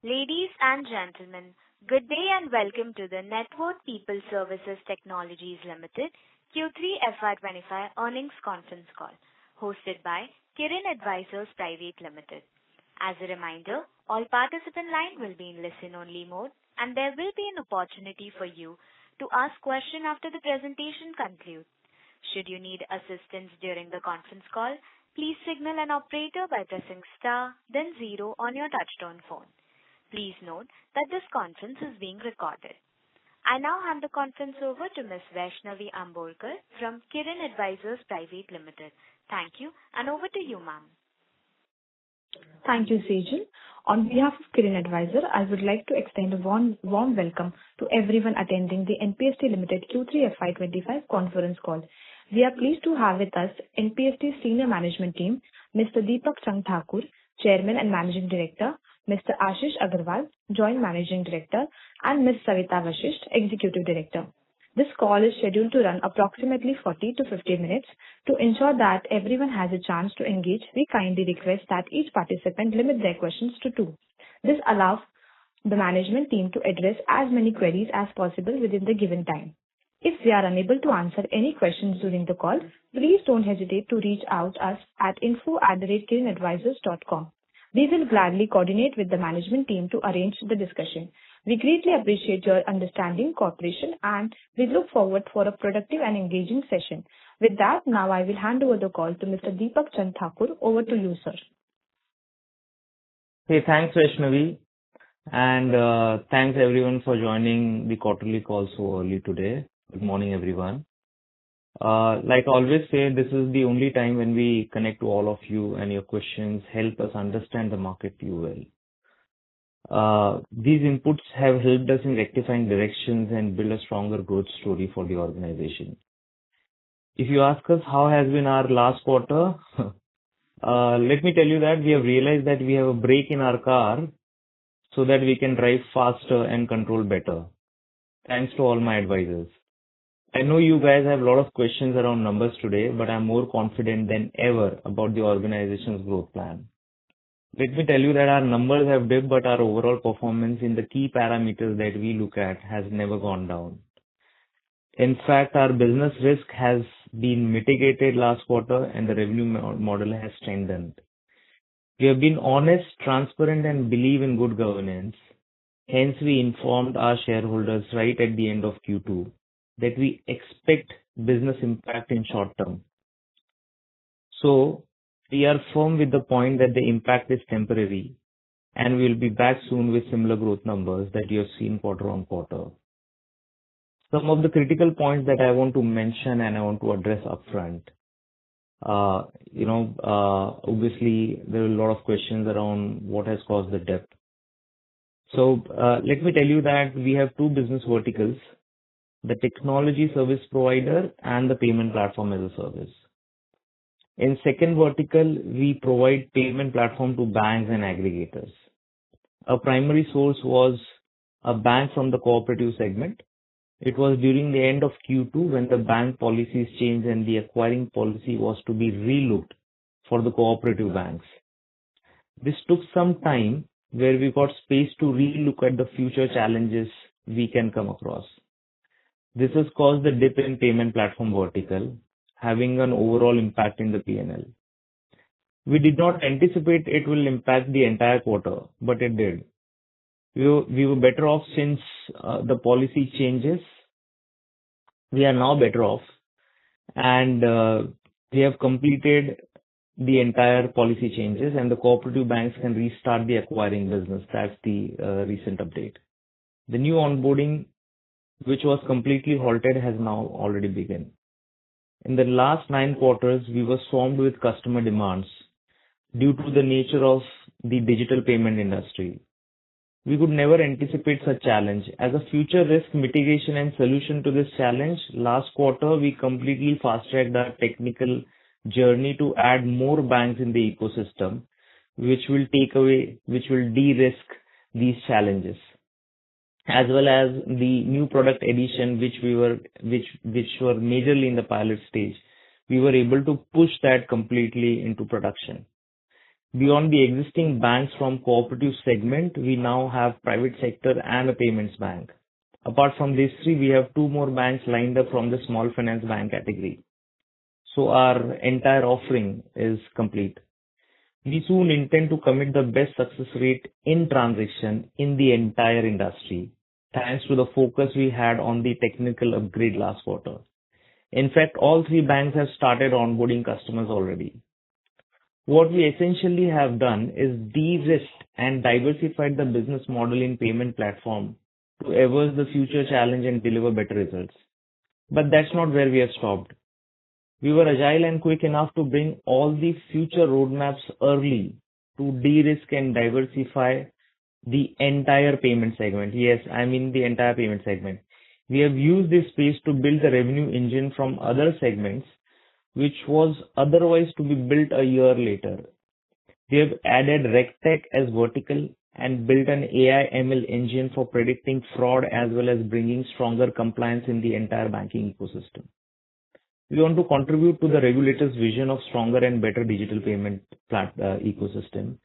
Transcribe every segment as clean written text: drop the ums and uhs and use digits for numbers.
Ladies and gentlemen, good day and welcome to the Network People Services Technologies Limited Q3 FY25 earnings conference call, hosted by Kirin Advisors Private Limited. As a reminder, all participant line will be in listen-only mode, and there will be an opportunity for you to ask questions after the presentation concludes. Should you need assistance during the conference call, please signal an operator by pressing star, then 0 on your touchtone phone. Please note that this conference is being recorded. I now hand the conference over to Ms. Vaishnavi Ambolkar from Kirin Advisors Private Limited. Thank you, and over to you, ma'am. Thank you, Sejal. On behalf of Kirin Advisor, I would like to extend a warm welcome to everyone attending the NPST Limited Q3 FY25 conference call. We are pleased to have with us NPST Senior Management Team, Mr. Deepak Chand Thakur, Chairman and Managing Director, Mr. Ashish Agarwal, Joint Managing Director, and Ms. Savita Vashisht, Executive Director. This call is scheduled to run approximately 40 to 50 minutes. To ensure that everyone has a chance to engage, we kindly request that each participant limit their questions to 2. This allows the management team to address as many queries as possible within the given time. If we are unable to answer any questions during the call, please don't hesitate to reach out us at info@kirinadvisors.com. We will gladly coordinate with the management team to arrange the discussion. We greatly appreciate your understanding, cooperation, and we look forward for a productive and engaging session. With that, now I will hand over the call to Mr. Deepak Chand Thakur. Over to you, sir. Hey, thanks, Vaishnavi, and thanks everyone for joining the quarterly call so early today. Good morning, everyone. Like I always say, this is the only time when we connect to all of you and your questions help us understand the market too well. These inputs have helped us in rectifying directions and build a stronger growth story for the organization. If you ask us how has been our last quarter, let me tell you that we have realized that we have a brake in our car so that we can drive faster and control better. Thanks to all my advisors. I know you guys have a lot of questions around numbers today, but I'm more confident than ever about the organization's growth plan. Let me tell you that our numbers have dipped, but our overall performance in the key parameters that we look at has never gone down. In fact, our business risk has been mitigated last quarter and the revenue model has strengthened. We have been honest, transparent, and believe in good governance. Hence, we informed our shareholders right at the end of Q2 that we expect business impact in short term. So, we are firm with the point that the impact is temporary and we will be back soon with similar growth numbers that you have seen quarter on quarter. Some of the critical points that I want to mention and I want to address upfront. Obviously, there are a lot of questions around what has caused the dip. So, let me tell you that we have 2 business verticals: the technology service provider and the payment platform as a service. In second vertical, we provide payment platform to banks and aggregators. Our primary source was a bank from the cooperative segment. It was during the end of Q2 when the bank policies changed and the acquiring policy was to be relooked for the cooperative banks. This took some time where we got space to relook at the future challenges we can come across. This has caused the dip in payment platform vertical, having an overall impact in the P&L. We did not anticipate it will impact the entire quarter, but it did. We were better off since the policy changes. We are now better off, and we have completed the entire policy changes, and the cooperative banks can restart the acquiring business. That's the recent update. The new onboarding, which was completely halted, has now already begun. In the last 9 quarters, we were swamped with customer demands due to the nature of the digital payment industry. We could never anticipate such challenge. As a future risk mitigation and solution to this challenge, last quarter we completely fast-tracked our technical journey to add more banks in the ecosystem, which will de-risk these challenges, as well as the new product addition, which were majorly in the pilot stage. We were able to push that completely into production. Beyond the existing banks from cooperative segment, we now have private sector and a payments bank. Apart from these three, we have two more banks lined up from the small finance bank category. So our entire offering is complete. We soon intend to commit the best success rate in transaction in the entire industry, thanks to the focus we had on the technical upgrade last quarter. In fact, all three banks have started onboarding customers already. What we essentially have done is de-risked and diversified the business model in payment platform to averse the future challenge and deliver better results. But that's not where we have stopped. We were agile and quick enough to bring all the future roadmaps early to de-risk and diversify the entire payment segment. Yes, I mean the entire payment segment. We have used this space to build the revenue engine from other segments, which was otherwise to be built a year later. We have added RegTech as vertical and built an AI ML engine for predicting fraud as well as bringing stronger compliance in the entire banking ecosystem. We want to contribute to the regulator's vision of stronger and better digital payment ecosystem.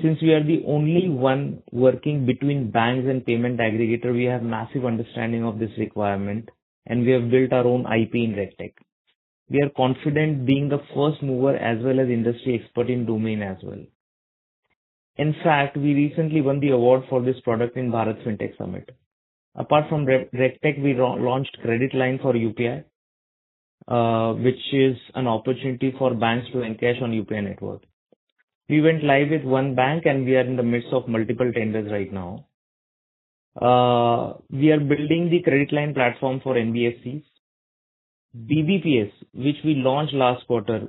Since we are the only one working between banks and payment aggregator, we have massive understanding of this requirement and we have built our own IP in RegTech. We are confident being the first mover as well as industry expert in domain as well. In fact, we recently won the award for this product in Bharat FinTech Summit. Apart from RegTech, we launched Credit Line for UPI, which is an opportunity for banks to encash on UPI network. We went live with one bank and we are in the midst of multiple tenders right now. We are building the Credit Line platform for NBFCs. BBPS, which we launched last quarter,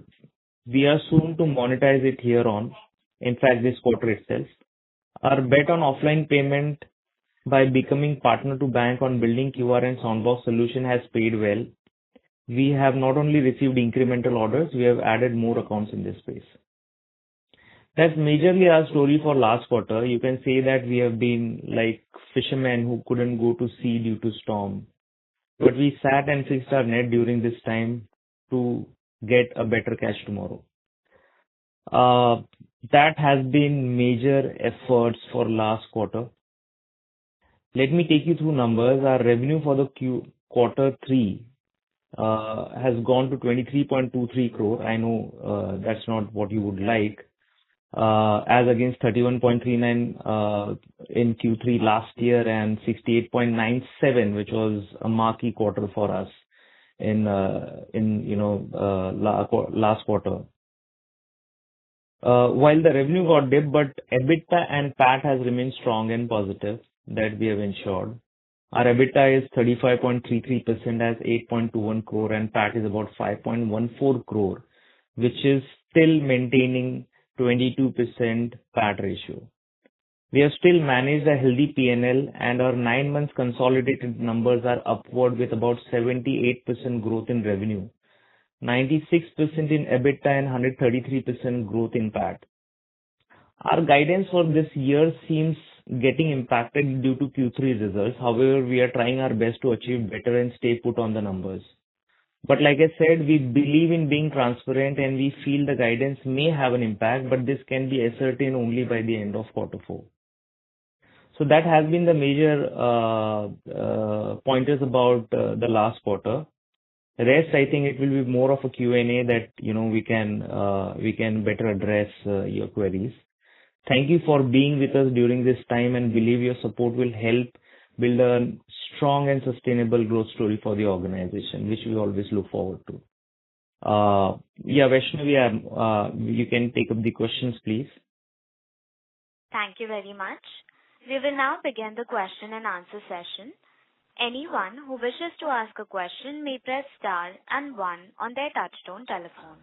we are soon to monetize it here on, in fact this quarter itself. Our bet on offline payment by becoming partner to bank on building QR and Soundbox solution has paid well. We have not only received incremental orders, we have added more accounts in this space. That's majorly our story for last quarter. You can say that we have been like fishermen who couldn't go to sea due to storm. But we sat and fixed our net during this time to get a better cash tomorrow. That has been major efforts for last quarter. Let me take you through numbers. Our revenue for the quarter 3 has gone to 23.23 crore. I know that's not what you would like. As against 31.39 in Q3 last year and 68.97, which was a marquee quarter for us in last quarter. While the revenue got dipped, but EBITDA and PAT has remained strong and positive, that we have ensured. Our EBITDA is 35.33% as 8.21 crore and PAT is about 5.14 crore, which is still maintaining 22% PAT ratio. We have still managed a healthy P&L and our 9 months consolidated numbers are upward with about 78% growth in revenue, 96% in EBITDA and 133% growth in PAT. Our guidance for this year seems getting impacted due to Q3 results. However, we are trying our best to achieve better and stay put on the numbers. But like I said, we believe in being transparent and we feel the guidance may have an impact, but this can be ascertained only by the end of quarter 4. So that has been the major pointers about the last quarter. The rest, I think it will be more of a Q&A that, we can better address your queries. Thank you for being with us during this time and believe your support will help build a strong and sustainable growth story for the organization, which we always look forward to. Vaishnavi, you can take up the questions, please. Thank you very much. We will now begin the question and answer session. Anyone who wishes to ask a question may press star and 1 on their touchtone telephone.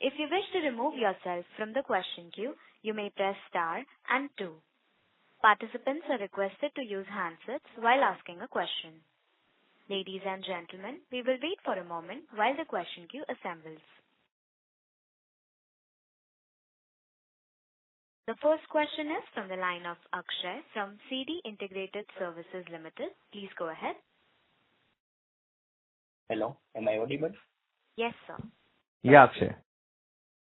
If you wish to remove yourself from the question queue, you may press star and 2. Participants are requested to use handsets while asking a question. Ladies and gentlemen, we will wait for a moment while the question queue assembles. The first question is from the line of Akshay from CD Integrated Services Limited. Please go ahead. Hello, am I audible? Yes, sir. Yeah, Akshay.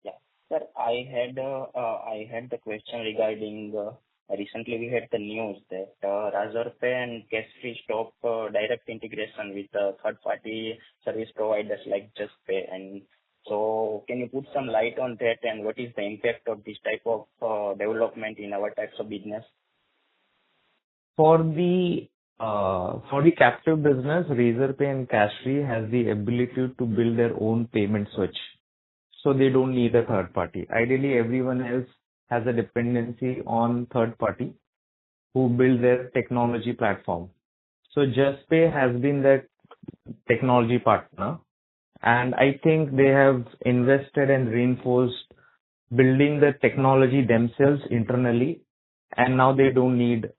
Yeah. Sir, I had the question regarding recently we had the news that Razorpay and Cashfree stop direct integration with third-party service providers like JustPay. And so can you put some light on that and what is the impact of this type of development in our types of business? For the captive business, Razorpay and Cashfree has the ability to build their own payment switch. So they don't need a third party. Ideally, everyone else has a dependency on third party who build their technology platform. So JustPay has been their technology partner, and I think they have invested and reinforced building the technology themselves internally, and now they don't need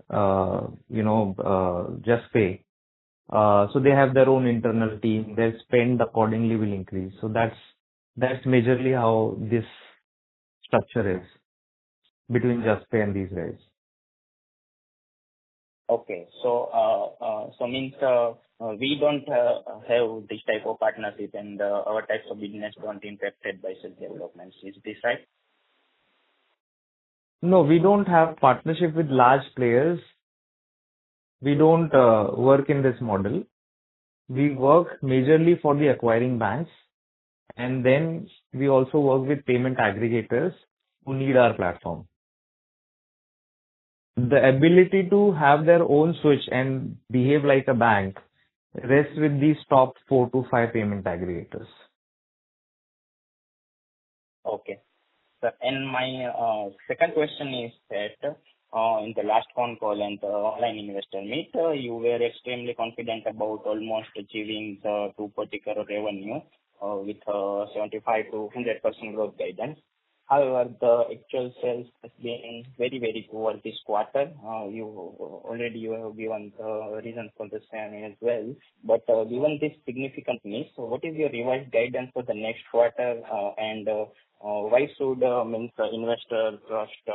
JustPay. So they have their own internal team. Their spend accordingly will increase. So that's majorly how this structure is between JustPay and these guys. Okay, so means we don't have this type of partnership, and our types of business don't impacted by such developments. Is this right? No, we don't have partnership with large players. We don't work in this model. We work majorly for the acquiring banks, and then we also work with payment aggregators who need our platform. The ability to have their own switch and behave like a bank rests with these top 4 to 5 payment aggregators. Okay. Sir, and my second question is that in the last phone call and the online investor meet, you were extremely confident about almost achieving the 2 particular revenue with 75 to 100% growth guidance. However, the actual sales has been very, very poor this quarter. You have given the reason for the same as well. But given this significant miss, so what is your revised guidance for the next quarter, and why should investor trust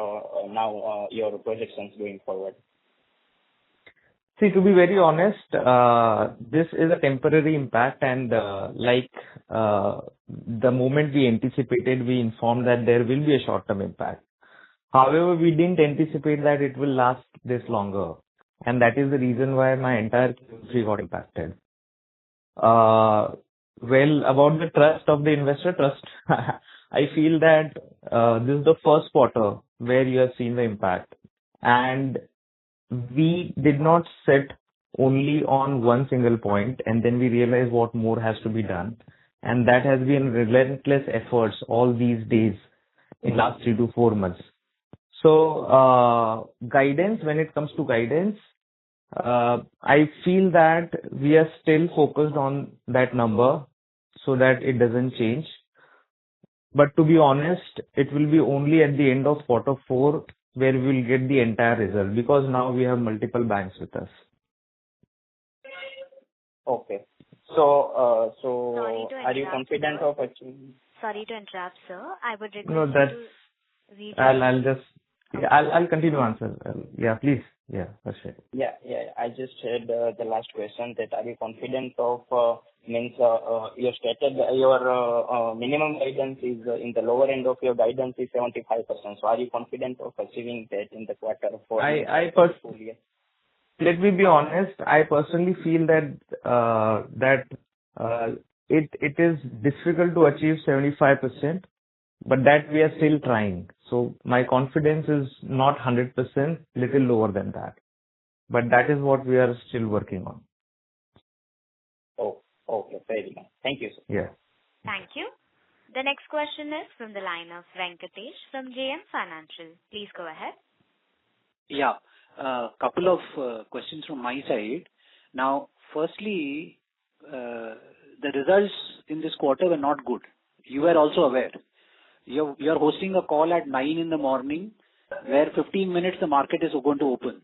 now your projections going forward? See, to be very honest, this is a temporary impact, and the moment we anticipated, we informed that there will be a short-term impact. However, we didn't anticipate that it will last this longer, and that is the reason why my entire Q3 got impacted. Well, about the trust of the investor trust, I feel that this is the first quarter where you have seen the impact, and we did not sit only on one single point, and then we realized what more has to be done. And that has been relentless efforts all these days in last 3 to 4 months. So guidance, when it comes to guidance, I feel that we are still focused on that number so that it doesn't change. But to be honest, it will be only at the end of quarter 4 where we will get the entire result, because now we have multiple banks with us. Okay. So are you interrupt, confident sir. of achieving? Sorry to interrupt, sir. I would request No, you that's. to read. I'll continue answer. Yeah, please. Yeah, that's it. Yeah. I just had the last question, that are you confident of you stated your minimum guidance is in the lower end of your guidance is 75%. So are you confident of achieving that in the quarter 4? Let me be honest. I personally feel that it is difficult to achieve 75%, but that we are still trying. So my confidence is not 100%, little lower than that. But that is what we are still working on. Oh, okay. Very nice. Thank you, sir. Yeah. Thank you. The next question is from the line of Venkatesh from JM Financial. Please go ahead. Yeah. Couple of questions from my side. Now, firstly, the results in this quarter were not good. You were also aware. You're hosting a call at 9 in the morning, where 15 minutes the market is going to open.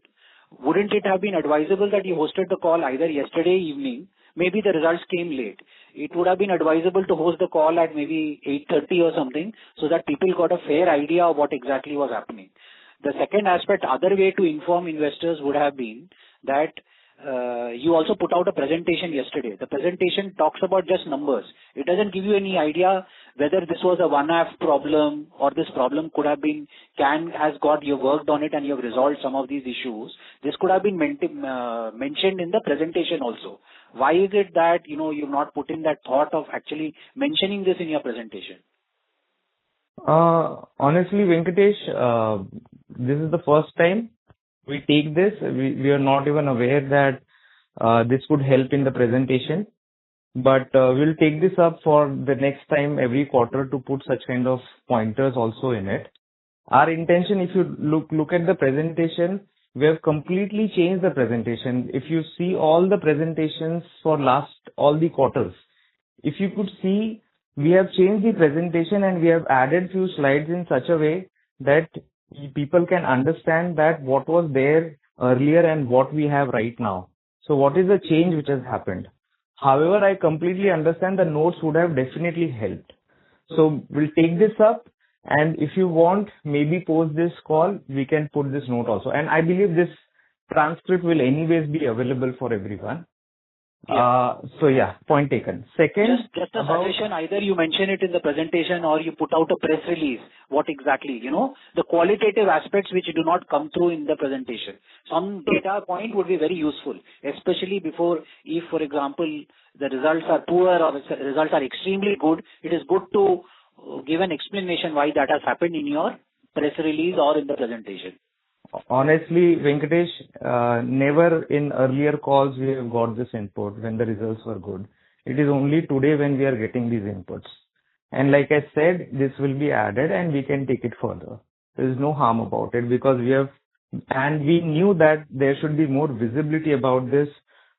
Wouldn't it have been advisable that you hosted the call either yesterday evening? Maybe the results came late. It would have been advisable to host the call at maybe 8:30 or something, so that people got a fair idea of what exactly was happening. The second aspect, other way to inform investors would have been that you also put out a presentation yesterday. The presentation talks about just numbers. It doesn't give you any idea whether this was a one-off problem or this problem could have been, you worked on it and you have resolved some of these issues. This could have been mentioned in the presentation also. Why is it that, you've not put in that thought of actually mentioning this in your presentation? Honestly, Venkatesh, this is the first time we take this. We are not even aware that this would help in the presentation. But we'll take this up for the next time every quarter to put such kind of pointers also in it. Our intention, if you look at the presentation, we have completely changed the presentation. If you see all the presentations for all the quarters, if you could see, we have changed the presentation and we have added few slides in such a way that people can understand that what was there earlier and what we have right now. So what is the change which has happened? However, I completely understand the notes would have definitely helped. So we'll take this up, and if you want, maybe post this call, we can put this note also. And I believe this transcript will anyways be available for everyone. Yeah. Point taken. Second, just a suggestion, either you mention it in the presentation or you put out a press release. What exactly, the qualitative aspects which do not come through in the presentation. Some data point would be very useful, especially if, for example, the results are poor or the results are extremely good. It is good to give an explanation why that has happened in your press release or in the presentation. Honestly, Venkatesh, never in earlier calls we have got this input when the results were good. It is only today when we are getting these inputs. And like I said, this will be added and we can take it further. There is no harm about it because we knew that there should be more visibility about this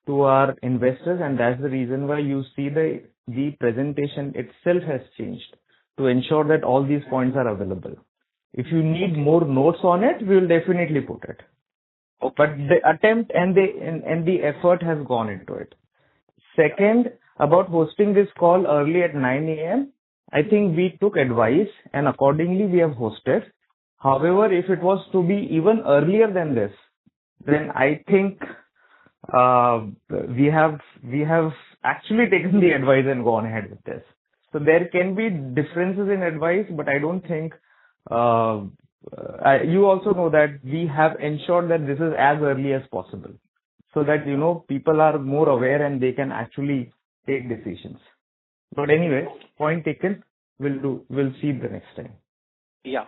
to our investors, and that's the reason why you see the presentation itself has changed to ensure that all these points are available. If you need more notes on it, we will definitely put it. Okay. But the attempt and the effort has gone into it. Second, about hosting this call early at 9 a.m., I think we took advice and accordingly we have hosted. However, if it was to be even earlier than this, then I think we have actually taken the advice and gone ahead with this. So there can be differences in advice, but I don't think you also know that we have ensured that this is as early as possible so that, people are more aware and they can actually take decisions. But anyway, point taken. We'll see the next time. Yeah.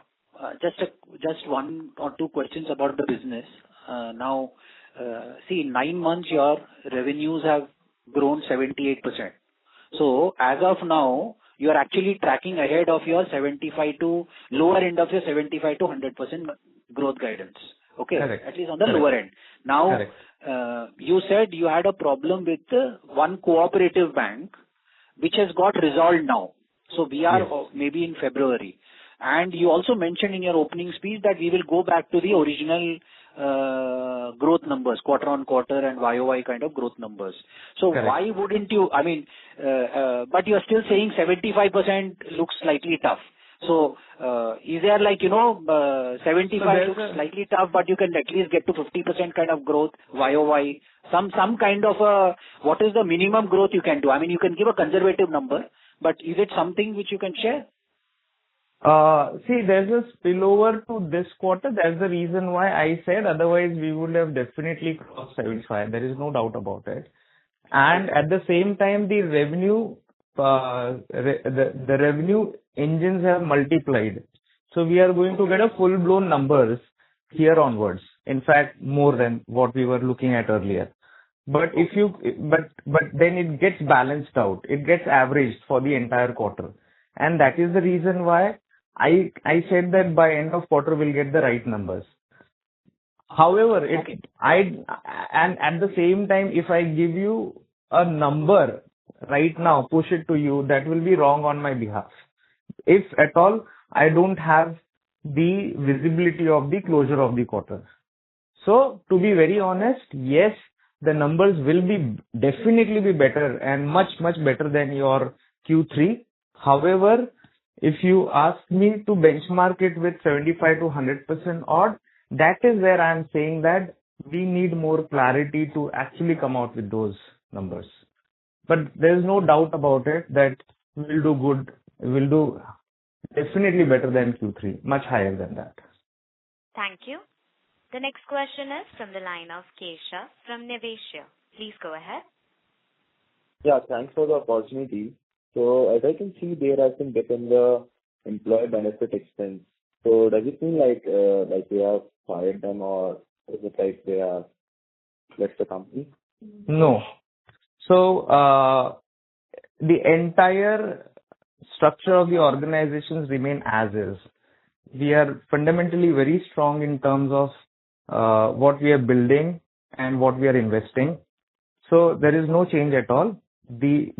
Just one or two questions about the business. Now, see, in 9 months, your revenues have grown 78%. So as of now, you are actually tracking ahead of your lower end of your 75 to 100% growth guidance. Okay. Correct. At least on the lower end. Now, you said you had a problem with one cooperative bank, which has got resolved now. So we are maybe in February. And you also mentioned in your opening speech that we will go back to the original growth numbers, quarter on quarter and YOY kind of growth numbers. So why wouldn't you, but you're still saying 75% looks slightly tough. So is there 75 looks slightly tough, but you can at least get to 50% kind of growth, YOY, some kind of what is the minimum growth you can do? You can give a conservative number, but is it something which you can share? See, there's a spillover to this quarter. That's the reason why I said otherwise we would have definitely crossed 75. There is no doubt about it. And at the same time, the revenue, the revenue engines have multiplied. So we are going to get a full-blown numbers here onwards. In fact, more than what we were looking at earlier. But but then it gets balanced out. It gets averaged for the entire quarter. And that is the reason why I said that by end of quarter we'll get the right numbers. However, and at the same time, if I give you a number right now, push it to you, that will be wrong on my behalf. If at all, I don't have the visibility of the closure of the quarter. So to be very honest, yes, the numbers will be definitely be better and much better than your Q3. However, if you ask me to benchmark it with 75 to 100% odd, that is where I am saying that we need more clarity to actually come out with those numbers. But there is no doubt about it that we'll do good. We'll do definitely better than Q3, much higher than that. Thank you. The next question is from the line of Kesha from Niveshaay. Please go ahead. Yeah, thanks for the opportunity. So as I can see, there has been dip in the employee benefit expense. So does it mean like they have fired them, or is it like they have left the company? No. So the entire structure of the organizations remain as is. We are fundamentally very strong in terms of what we are building and what we are investing. So there is no change at all. The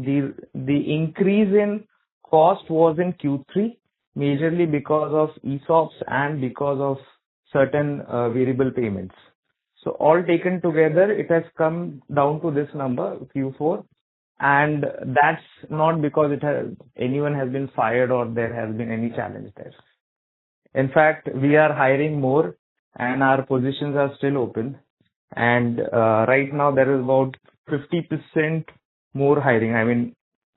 increase in cost was in Q3 majorly because of ESOPs and because of certain variable payments. So all taken together, it has come down to this number, Q4. And that's not because anyone has been fired or there has been any challenge there. In fact, we are hiring more and our positions are still open. And right now there is about 50% more hiring. I mean,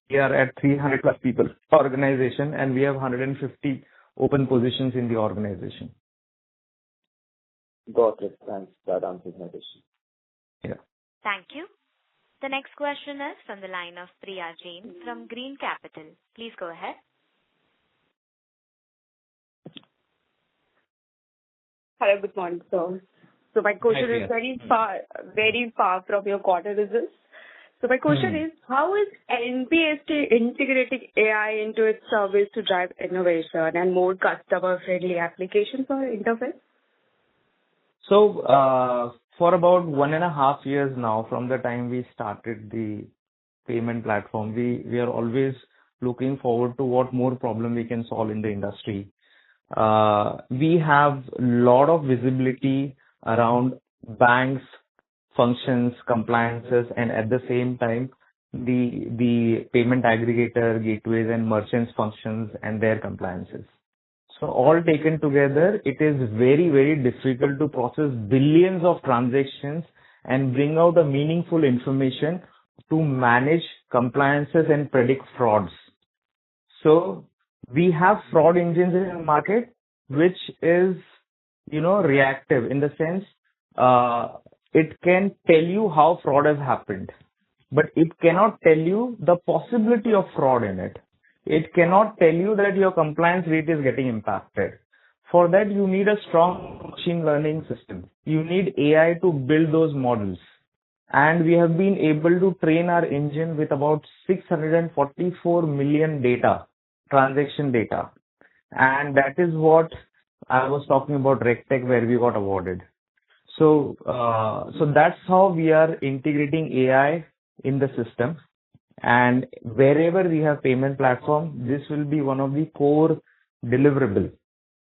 we are at 300 plus people organization and we have 150 open positions in the organization. Got it. Thanks. That answers my question. Yeah. Thank you. The next question is from the line of Priya Jain from Green Capital. Please go ahead. Hello, good morning, sir. So my question Hi, is very far from your quarter results. So my question is, how is NPST integrating AI into its service to drive innovation and more customer-friendly applications or interface? So for about 1.5 years now, from the time we started the payment platform, we are always looking forward to what more problem we can solve in the industry. We have a lot of visibility around banks, functions, compliances, and at the same time, the payment aggregator, gateways, and merchants functions and their compliances. So all taken together, it is very, very difficult to process billions of transactions and bring out a meaningful information to manage compliances and predict frauds. So we have fraud engines in the market, which is, reactive in the sense, it can tell you how fraud has happened, but it cannot tell you the possibility of fraud in it. It cannot tell you that your compliance rate is getting impacted. For that, you need a strong machine learning system. You need AI to build those models. And we have been able to train our engine with about 644 million transaction data. And that is what I was talking about RegTech, where we got awarded. So that's how we are integrating AI in the system. And wherever we have payment platform, this will be one of the core deliverables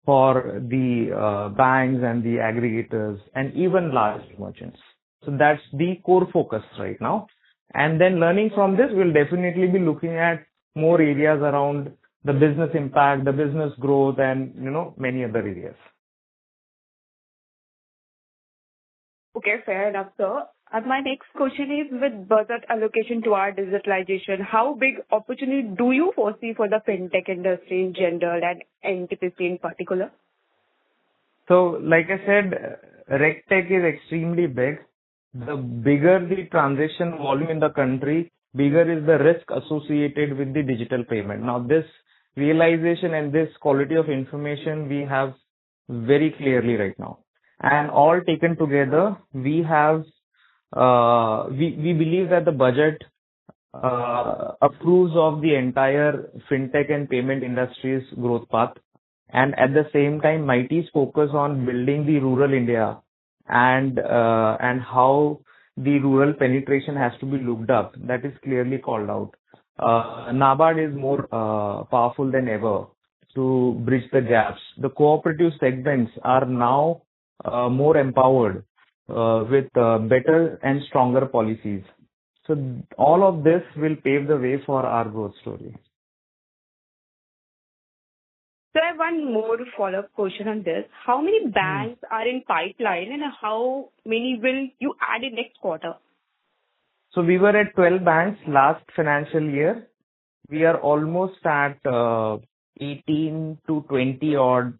for the banks and the aggregators and even large merchants. So that's the core focus right now. And then learning from this, we'll definitely be looking at more areas around the business impact, the business growth, and many other areas. Okay, fair enough, sir. And my next question is, with budget allocation to our digitalization, how big opportunity do you foresee for the fintech industry in general and NPST in particular? So, like I said, RegTech is extremely big. The bigger the transaction volume in the country, bigger is the risk associated with the digital payment. Now, this realization and this quality of information we have very clearly right now. And all taken together, we have we believe that the budget approves of the entire fintech and payment industry's growth path. And at the same time, MeitY's focus on building the rural India and how the rural penetration has to be looked up. That is clearly called out. NABARD is more powerful than ever to bridge the gaps. The cooperative segments are now more empowered with better and stronger policies. So all of this will pave the way for our growth story. So I have one more follow-up question on this. How many banks are in pipeline and how many will you add in next quarter? So we were at 12 banks last financial year. We are almost at 18 to 20 odd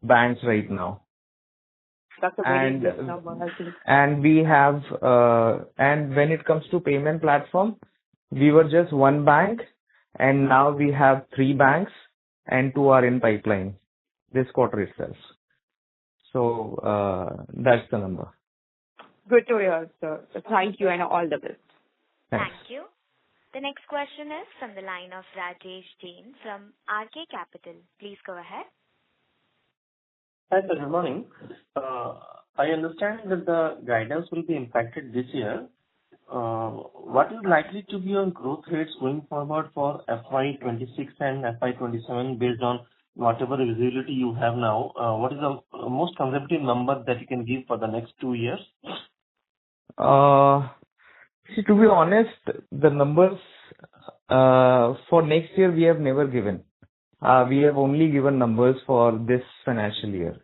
banks right now. That's a very good number, I think. And we have, and when it comes to payment platform, we were just one bank and now we have 3 banks and 2 are in pipeline this quarter itself. So, that's the number. Good to hear, sir. So thank you and all the best. Thanks. Thank you. The next question is from the line of Rajesh Jain from RK Capital. Please go ahead. Hi, sir. Good morning. I understand that the guidance will be impacted this year. What is likely to be your growth rates going forward for FY26 and FY27 based on whatever visibility you have now? What is the most conservative number that you can give for the next 2 years? See, to be honest, the numbers for next year we have never given. We have only given numbers for this financial year.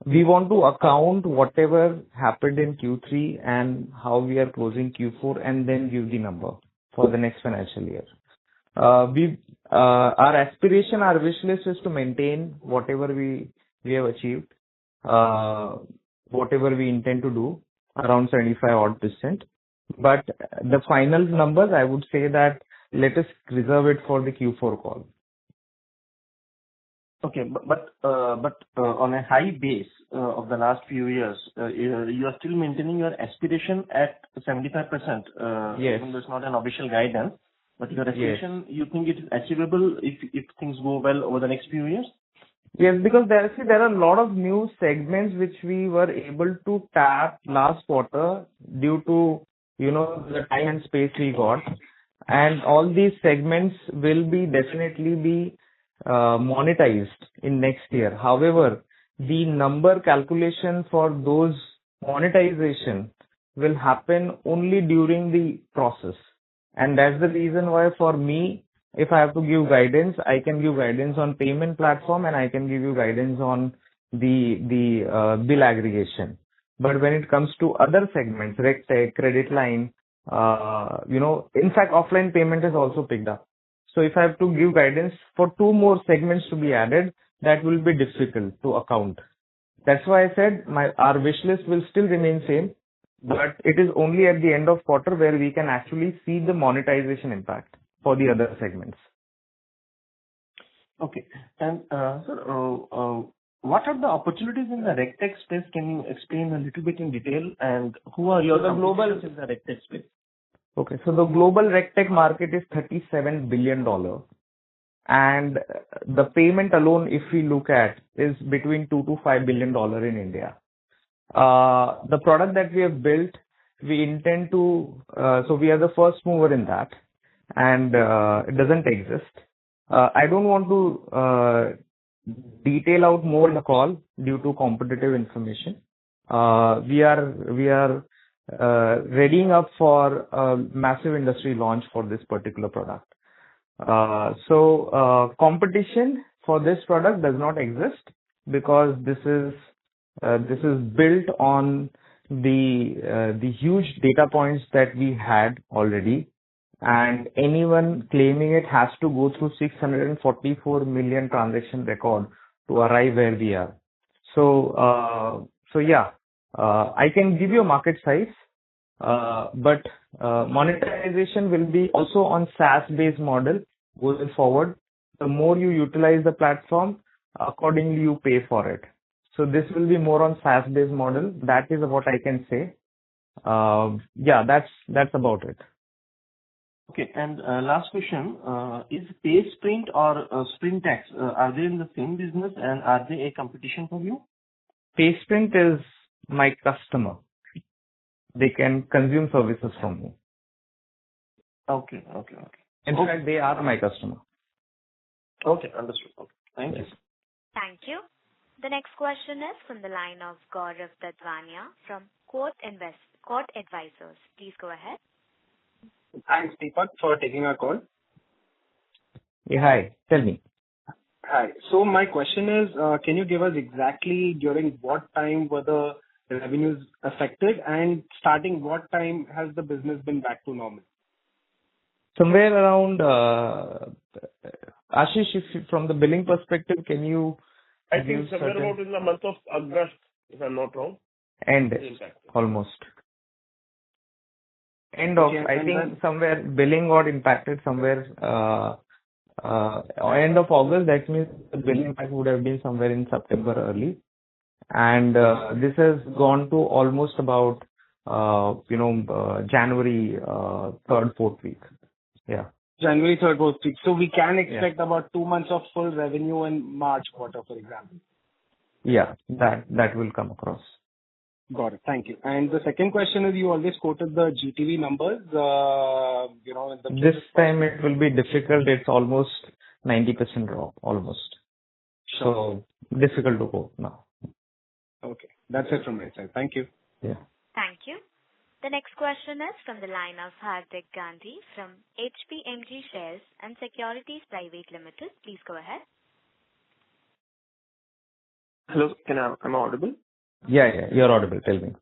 We want to account whatever happened in Q3 and how we are closing Q4 and then give the number for the next financial year. Our aspiration, our wish list is to maintain whatever we have achieved, whatever we intend to do, around 75%. But the final numbers, I would say that let us reserve it for the Q4 call. Okay, but on a high base of the last few years, you are still maintaining your aspiration at 75%. Yes. Even though it's not an official guidance, but your aspiration, you think it is achievable if things go well over the next few years? Yes, because there are a lot of new segments which we were able to tap last quarter due to, the time and space we got. And all these segments will definitely be monetized in next year. However, the number calculation for those monetization will happen only during the process. And that's the reason why for me, if I have to give guidance, I can give guidance on payment platform and I can give you guidance on the bill aggregation. But when it comes to other segments, RegTech, credit line, in fact, offline payment has also picked up. So if I have to give guidance for 2 more segments to be added, that will be difficult to account. That's why I said our wish list will still remain same, but it is only at the end of quarter where we can actually see the monetization impact for the other segments. Okay. And sir, what are the opportunities in the RegTech space? Can you explain a little bit in detail? And who are your competitors in the RegTech space? Okay, so the global RegTech market is $37 billion. And the payment alone, if we look at, is between $2 to $5 billion in India. The product that we have built, we intend to, so we are the first mover in that, and it doesn't exist. I don't want to detail out more in the call due to competitive information. We are readying up for a massive industry launch for this particular product. So competition for this product does not exist because this is built on the huge data points that we had already, and anyone claiming it has to go through 644 million transaction record to arrive where we are. So yeah. I can give you a market size, but monetization will be also on SaaS-based model going forward. The more you utilize the platform, accordingly you pay for it. So this will be more on SaaS-based model. That is what I can say. Yeah, that's about it. Okay, and last question, is PaySprint or Sprintax, are they in the same business and are they a competition for you? PaySprint is my customer. They can consume services from me. Okay. In fact, they are my customer. Okay, understood. Okay. Thank you. Thank you. The next question is from the line of Gaurav Dadwania from Quote Advisors. Please go ahead. Thanks, Deepak, for taking our call. Yeah, hi. Tell me. Hi. So my question is, can you give us exactly during what time were the revenues affected, and starting what time has the business been back to normal? Somewhere around, Ashish, from the billing perspective, can you I give think somewhere certain about in the month of August, if I'm not wrong, end, the impact. almost? End of, Okay. I And think then, somewhere billing got impacted somewhere, end of August. That means the billing impact would have been somewhere in September early. And this has gone to almost about, January, third, fourth week. Yeah. January 3rd, 4th week. So we can Yeah. expect about 2 months of full revenue in March quarter, for example. Yeah. That will come across. Got it. Thank you. And the second question is, you always quoted the GTV numbers, in the This time it will be difficult. It's almost 90% drop, almost. Sure. So difficult to quote now. Okay. That's it from my side. Thank you. Yeah. Thank you. The next question is from the line of Hardik Gandhi from HPMG Shares and Securities Private Limited. Please go ahead. Hello, am I audible? Yeah. You're audible. Tell me.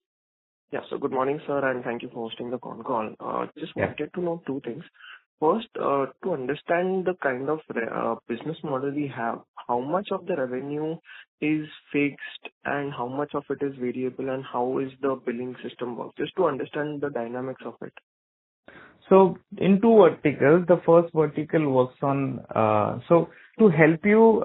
Yeah. So good morning, sir, and thank you for hosting the con call. Just Yeah. wanted to know two things. First, to understand the kind of business model we have, how much of the revenue is fixed and how much of it is variable, and how is the billing system work? Just to understand the dynamics of it. So in two verticals, the first vertical works on, so to help you,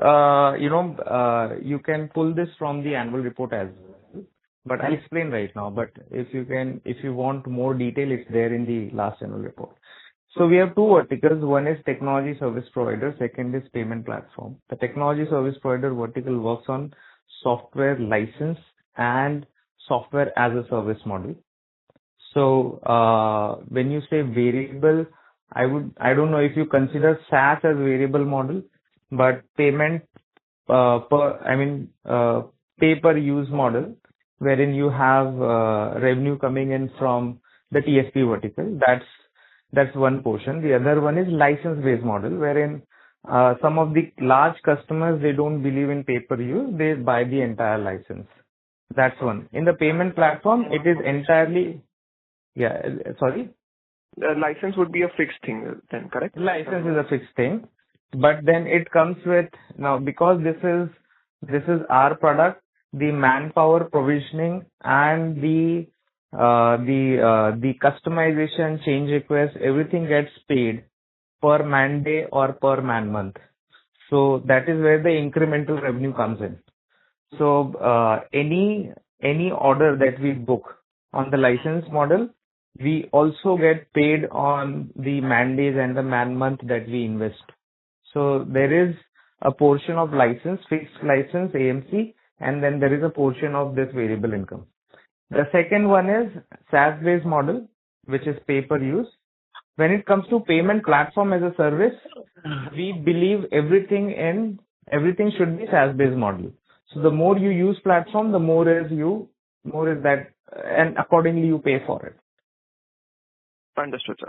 you can pull this from the annual report as well, but I'll explain right now. But if you want more detail, it's there in the last annual report. So we have two verticals. One is technology service provider. Second is payment platform. The technology service provider vertical works on software license and software as a service model. So, when you say variable, I don't know if you consider SaaS as variable model, but payment, pay per use model, wherein you have, revenue coming in from the TSP vertical. That's one portion. The other one is license-based model, wherein, some of the large customers, they don't believe in pay per use, they buy the entire license. That's one. In the payment platform, it is entirely, yeah, sorry? The license would be a fixed thing then, correct? License is a fixed thing, but then it comes with, now because this is our product, the manpower provisioning and the customization, change request, everything gets paid per man day or per man month. So that is where the incremental revenue comes in. So any order that we book on the license model, we also get paid on the man days and the man month that we invest. So there is a portion of license, fixed license, AMC, and then there is a portion of this variable income. The second one is SaaS-based model, which is pay per use. When it comes to payment platform as a service, we believe everything should be SaaS-based model. So the more you use platform, the more is that, and accordingly you pay for it. Understood.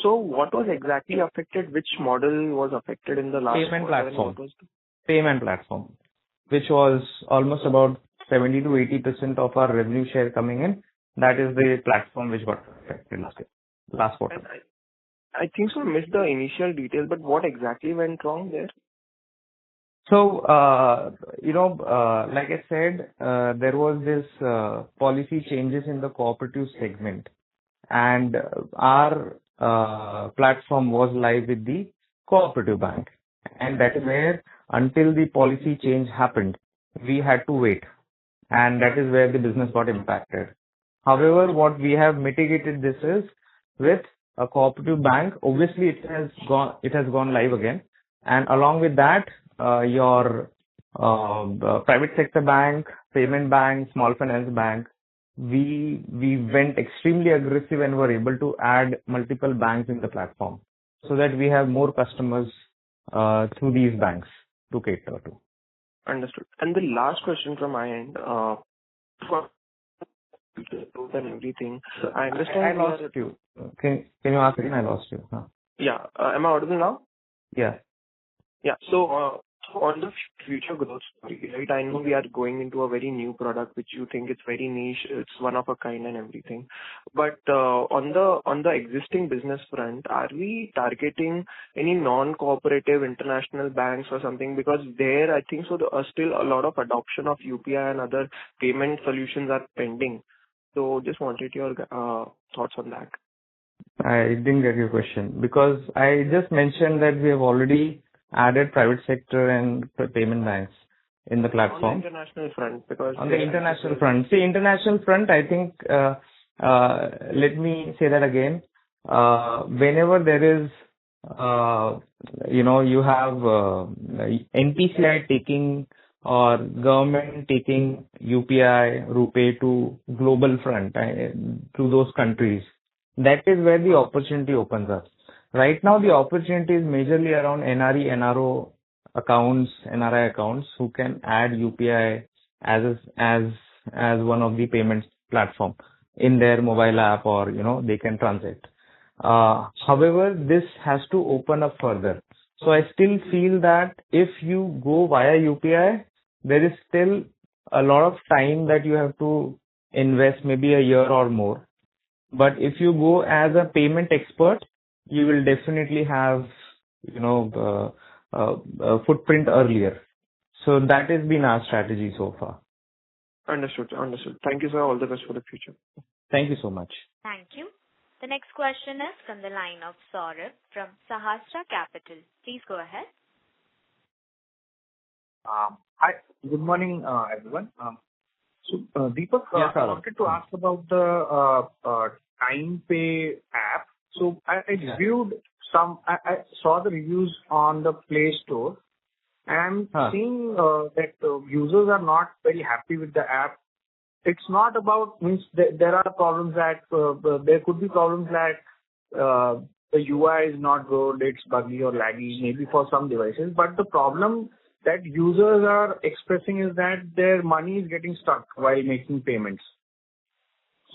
So what was exactly affected? Which model was affected in the last Payment quarter? platform. Payment platform, which was almost about 70 to 80% of our revenue share coming in. That is the platform which got affected last quarter. And I think so. Missed the initial details, but what exactly went wrong there? So, like I said, there was this policy changes in the cooperative segment, and our platform was live with the cooperative bank, and that is where until the policy change happened, we had to wait, and that is where the business got impacted. However, what we have mitigated this is with a cooperative bank. Obviously, it has gone live again, and along with that, your private sector bank, payment bank, small finance bank, we went extremely aggressive and were able to add multiple banks in the platform so that we have more customers through these banks to cater to. Understood. And the last question from my end, for and everything, I understand. I lost you. Can you ask again? I lost you. Huh. Yeah. Am I audible now? Yeah. Yeah. So on the future growth story, right, I know we are going into a very new product, which you think it's very niche, it's one of a kind and everything. But on the existing business front, are we targeting any non-cooperative international banks or something? Because there, I think so, there are still a lot of adoption of UPI and other payment solutions are pending. So just wanted your thoughts on that. I didn't get your question because I just mentioned that we have already added private sector and payment banks in the On the platform. international front, because On the there, international front. See, international front, I think, let me say that again. Whenever there is, you have NPCI taking or government taking UPI, RuPay to global front, to those countries, that is where the opportunity opens up. Right now, the opportunity is majorly around NRE, NRO accounts, NRI accounts who can add UPI as one of the payments platform in their mobile app, or they can transact. However, this has to open up further. So I still feel that if you go via UPI, there is still a lot of time that you have to invest, maybe a year or more. But if you go as a payment expert, you will definitely have, a footprint earlier. So that has been our strategy so far. Understood. Thank you, sir. All the best for the future. Thank you so much. Thank you. The next question is from the line of Saurabh from Sahasra Capital. Please go ahead. Hi. Good morning, everyone. Deepak, Yes, I wanted to ask about the TimePay app. So I reviewed I saw the reviews on the Play Store, and I'm seeing that users are not very happy with the app. It's not about, there are problems that, there could be problems that the UI is not good, it's buggy or laggy, maybe for some devices. But the problem that users are expressing is that their money is getting stuck while making payments.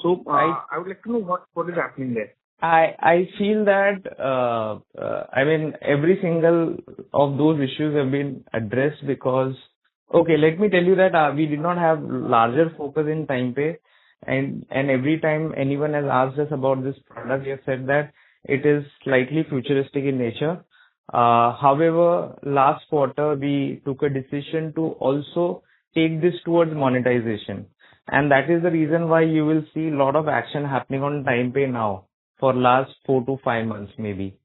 So I would like to know what is happening there. I feel that, every single of those issues have been addressed because, okay, let me tell you that we did not have larger focus in TimePay, and every time anyone has asked us about this product, we have said that it is slightly futuristic in nature. However, last quarter, we took a decision to also take this towards monetization. And that is the reason why you will see a lot of action happening on TimePay now for last 4 to 5 months maybe.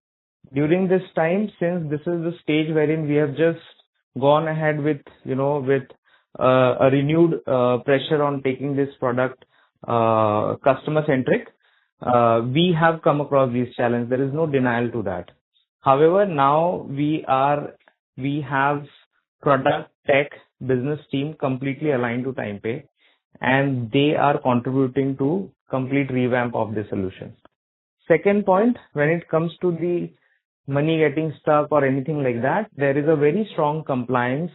During this time, since this is the stage wherein we have just gone ahead with a renewed pressure on taking this product customer centric, we have come across these challenges. There is no denial to that. However, now we have product, tech, business team completely aligned to TimePay, and they are contributing to complete revamp of the solution. Second point, when it comes to the money getting stuck or anything like that, there is a very strong compliance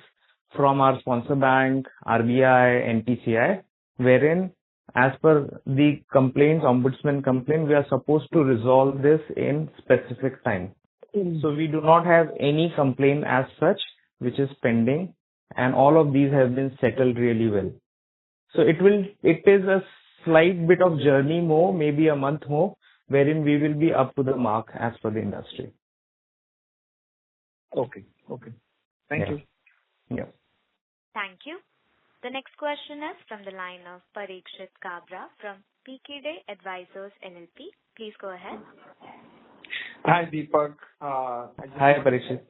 from our sponsor bank, RBI, NPCI, wherein as per the complaints, ombudsman complaint, we are supposed to resolve this in specific time. So we do not have any complaint as such, which is pending, and all of these have been settled really well. So it is a slight bit of journey more, maybe a month more, wherein we will be up to the mark as per the industry. Okay. Thank you. Yeah. Thank you. The next question is from the line of Parikshit Kabra from Kirin Advisors LLP. Please go ahead. Hi, Deepak. Hi, Parikshit.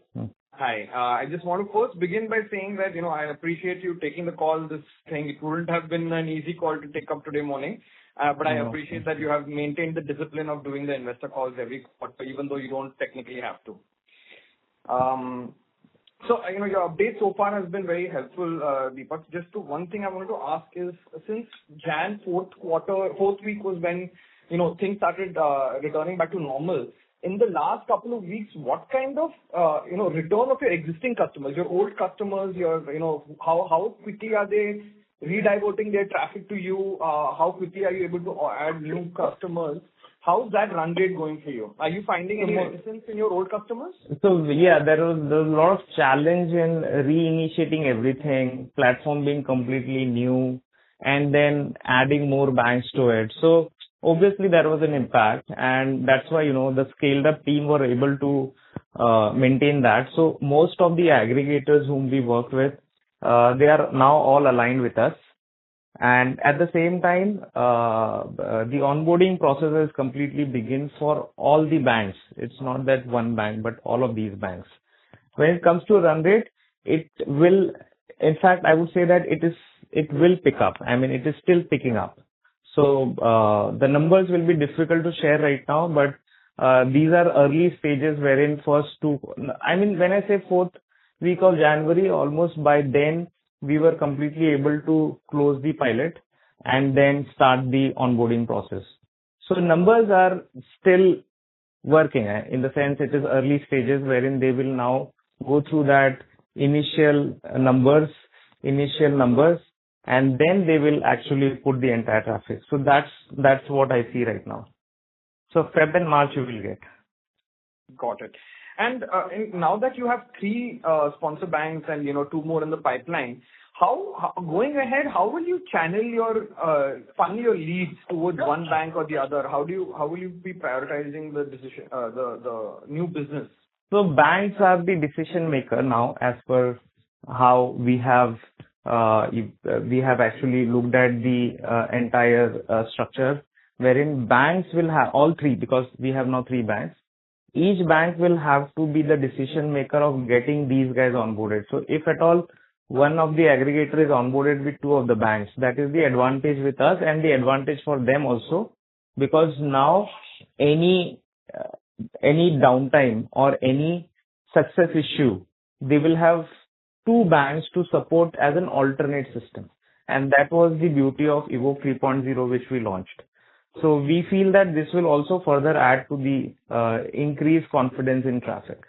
Hi. I just want to first begin by saying that, I appreciate you taking the call. This thing, it wouldn't have been an easy call to take up today morning. But I appreciate that you have maintained the discipline of doing the investor calls every quarter, even though you don't technically have to. So, your update so far has been very helpful, Deepak. Just one thing I wanted to ask is, since Jan fourth week was when, things started returning back to normal. In the last couple of weeks, what kind of, return of your existing customers, your old customers, how quickly are they rediverting their traffic to you? How quickly are you able to add new customers? How's that run rate going for you? Are you finding any resistance in your old customers? So yeah, there was a lot of challenge in reinitiating everything, platform being completely new, and then adding more banks to it. So obviously there was an impact, and that's why, the scaled up team were able to maintain that. So most of the aggregators whom we worked with, they are now all aligned with us. And at the same time, the onboarding process has completely begin for all the banks. It's not that one bank, but all of these banks. When it comes to run rate, it will, in fact, I would say that it will pick up. I mean, it is still picking up. So, the numbers will be difficult to share right now, but, these are early stages wherein when I say fourth week of January, almost by then, we were completely able to close the pilot and then start the onboarding process. So numbers are still working, in the sense it is early stages wherein they will now go through that initial numbers, and then they will actually put the entire traffic. So that's what I see right now. So Feb and March you will get. Got it. And now that you have 3 sponsor banks and 2 more in the pipeline, how going ahead, how will you channel funnel your leads towards one bank or the other? How will you be prioritizing the decision, the new business? So banks are the decision maker now, as per how we have actually looked at the entire structure, wherein banks will have all 3, because we have now 3 banks. Each bank will have to be the decision maker of getting these guys onboarded. So if at all one of the aggregator is onboarded with 2 of the banks, that is the advantage with us and the advantage for them also, because now any downtime or any success issue, they will have 2 banks to support as an alternate system. And that was the beauty of Evoke 3.0, which we launched. So we feel that this will also further add to the increased confidence in traffic.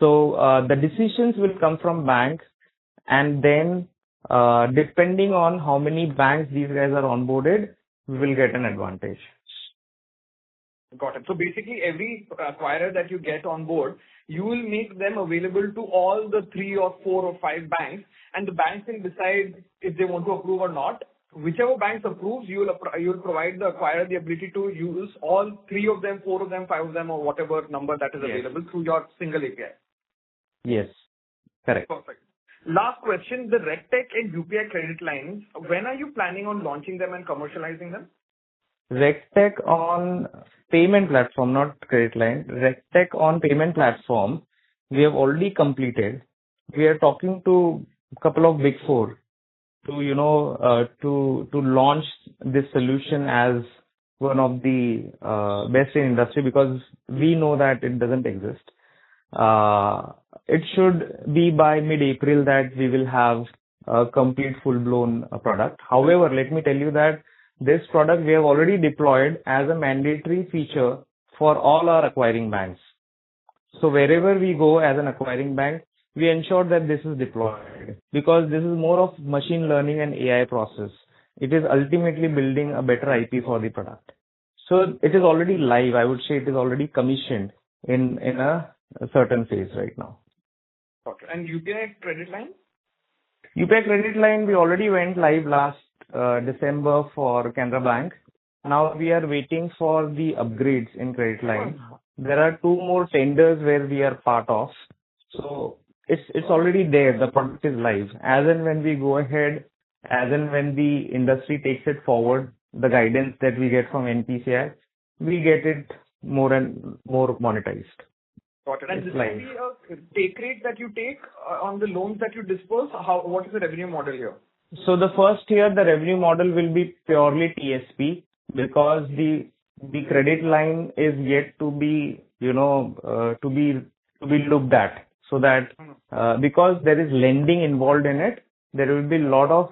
So the decisions will come from banks, and then depending on how many banks these guys are onboarded, we will get an advantage. Got it. So basically every acquirer that you get on board, you will make them available to all the 3 or 4 or 5 banks, and the banks can decide if they want to approve or not. Whichever banks approves, you will provide the acquirer the ability to use all 3 of them, 4 of them, 5 of them, or whatever number that is available through your single API. Yes, correct. Perfect. Last question, the RegTech and UPI credit lines, when are you planning on launching them and commercializing them? RegTech on payment platform, not credit line. RegTech on payment platform, we have already completed. We are talking to a couple of Big Four to launch this solution as one of the best in industry, because we know that it doesn't exist. It should be by mid-April that we will have a complete full-blown product. However, let me tell you that this product we have already deployed as a mandatory feature for all our acquiring banks. So wherever we go as an acquiring bank, we ensure that this is deployed, because this is more of machine learning and AI process. It is ultimately building a better IP for the product. So it is already live. I would say it is already commissioned in a certain phase right now. Okay. And UPI credit line? UPI credit line, we already went live last December for Canara Bank. Now we are waiting for the upgrades in credit line. There are 2 more tenders where we are part of. So it's already there. The product is live. As and when we go ahead, as and when the industry takes it forward, the guidance that we get from NPCI, we get it more and more monetized. Got it. And this will be a take rate that you take on the loans that you disperse? What is the revenue model here? So the first year, the revenue model will be purely TSP, because the credit line is yet to be, to be looked at, so that because there is lending involved in it, there will be a lot of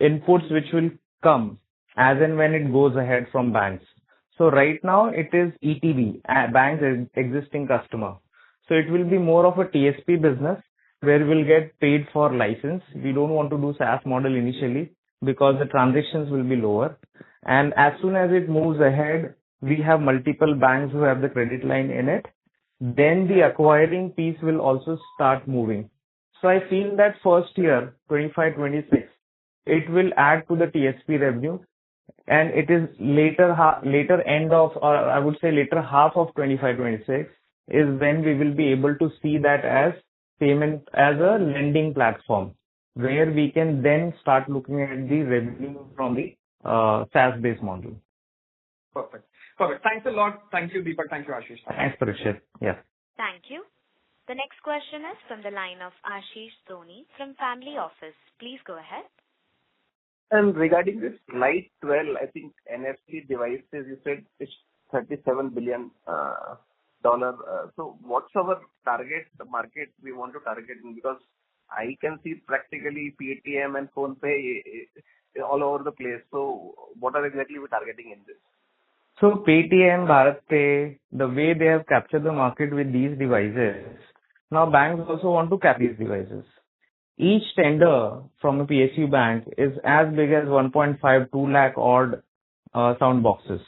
inputs which will come as and when it goes ahead from banks. So right now it is ETB, banks existing customer. So it will be more of a TSP business where we'll get paid for license. We don't want to do SaaS model initially because the transactions will be lower. And as soon as it moves ahead, we have multiple banks who have the credit line in it, then the acquiring piece will also start moving. So I feel that first year, 25-26, it will add to the TSP revenue, and it is later end of, or I would say later half of 25-26 is when we will be able to see that as payment as a lending platform, where we can then start looking at the revenue from the SaaS-based model. Perfect. Perfect. Thanks a lot. Thank you, Deepak. Thank you, Ashish. Thanks, Parikshit. Yeah. Thank you. The next question is from the line of Ashish Soni from Family Office. Please go ahead. And regarding this slide 12, I think NFC devices, you said it's $37 billion. So what's our target market we want to target? Because I can see practically Paytm and PhonePe all over the place. So what are exactly we targeting in this? So Paytm, BharatPe, the way they have captured the market with these devices, now banks also want to cap these devices. Each tender from a PSU bank is as big as 1.52 lakh odd sound boxes,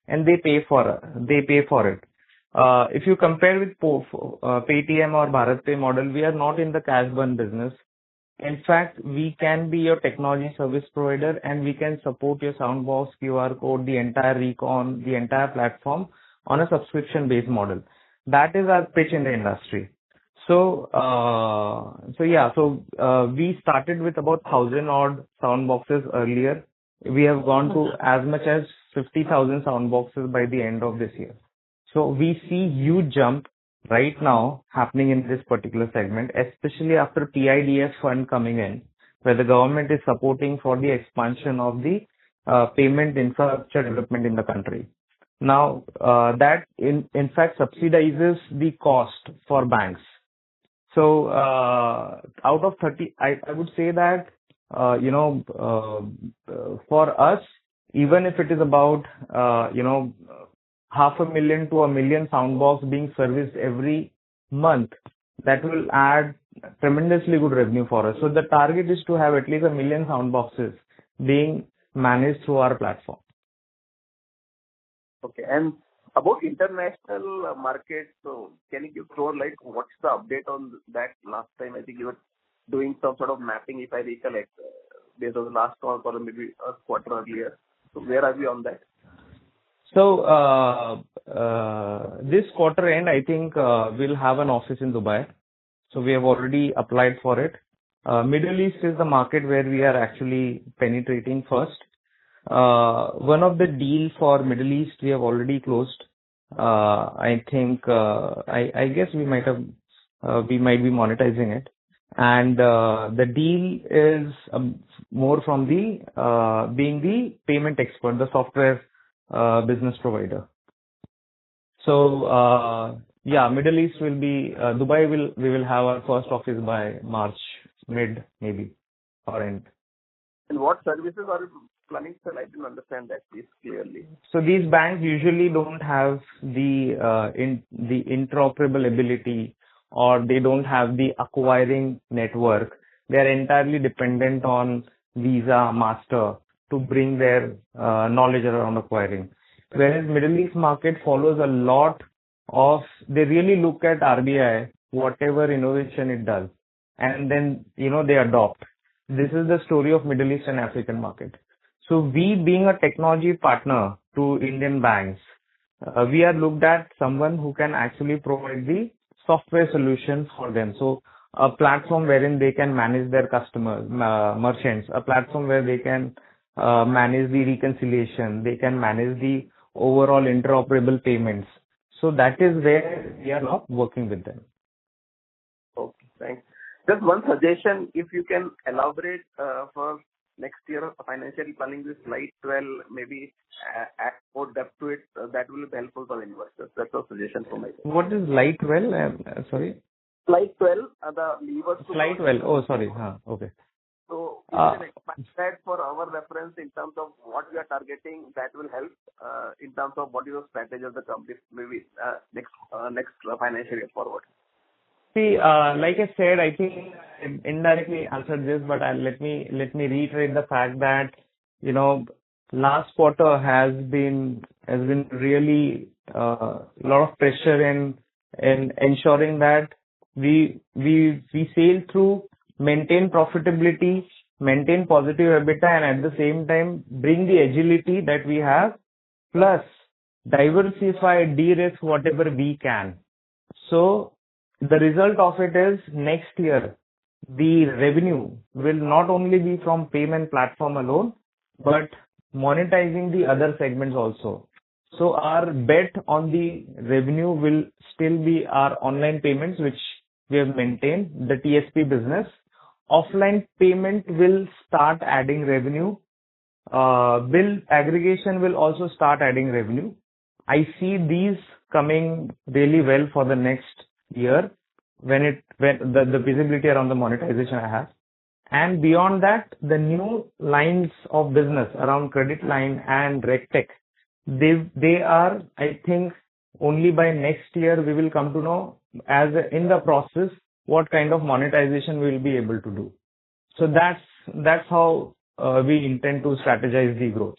and they pay for it. If you compare with Paytm or BharatPe model, we are not in the cash burn business. In fact, we can be your technology service provider, and we can support your soundbox, QR code, the entire recon, the entire platform on a subscription-based model. That is our pitch in the industry. So we started with about 1,000 odd sound boxes earlier. We have gone to as much as 50,000 sound boxes by the end of this year. So we see huge jump right now happening in this particular segment, especially after PIDF fund coming in, where the government is supporting for the expansion of the payment infrastructure development in the country. Now, that in fact subsidizes the cost for banks. So out of 30, I would say that, for us, even if it is about, 500,000 to 1 million soundbox being serviced every month, that will add tremendously good revenue for us. So the target is to have at least 1 million soundboxes being managed through our platform. Okay. And about international market, so can you throw light? What's the update on that? Last time, I think you were doing some sort of mapping, if I recollect, based on the last call or maybe a quarter earlier. So where are we on that? So this quarter end, I think we'll have an office in Dubai. So we have already applied for it. Middle East is the market where we are actually penetrating first. One of the deals for Middle East we have already closed. I think I guess we might be monetizing it, and the deal is more from the being the payment expert, the software business provider. So Middle East will be Dubai. We will have our first office by March mid maybe or end. And what services are you planning to sell? I didn't understand that piece clearly. So these banks usually don't have the interoperable ability, or they don't have the acquiring network. They are entirely dependent on Visa, Master to bring their knowledge around acquiring. Whereas Middle East market follows a lot of, they really look at RBI, whatever innovation it does, and then, they adopt. This is the story of Middle East and African market. So we, being a technology partner to Indian banks, we are looked at someone who can actually provide the software solutions for them. So a platform wherein they can manage their customers, merchants, a platform where they can manage the reconciliation, they can manage the overall interoperable payments. So that is where we are now working with them. Okay, thanks. Just one suggestion, if you can elaborate for next year financial planning, this slide 12, maybe add more depth to it, that will be helpful for investors. That's a suggestion from my side. What is slide 12? Sorry? Slide 12, the levers. Slide 12. Oh, sorry. Okay. So you can expand that for our reference in terms of what we are targeting. That will help in terms of what is the strategy of the company, maybe next financial year forward. See, like I said, I think I indirectly answered this, but let me reiterate the fact that, last quarter has been really a lot of pressure in ensuring that we sail through, maintain profitability, maintain positive EBITDA, and at the same time bring the agility that we have, plus diversify, de-risk whatever we can. So the result of it is next year, the revenue will not only be from payment platform alone, but monetizing the other segments also. So our bet on the revenue will still be our online payments, which we have maintained, the TSP business. Offline payment will start adding revenue. Bill aggregation will also start adding revenue. I see these coming really well for the next year when the visibility around the monetization I have. And beyond that, the new lines of business around credit line and RegTech, they are, I think, only by next year we will come to know as in the process what kind of monetization we will be able to do. So that's how we intend to strategize the growth.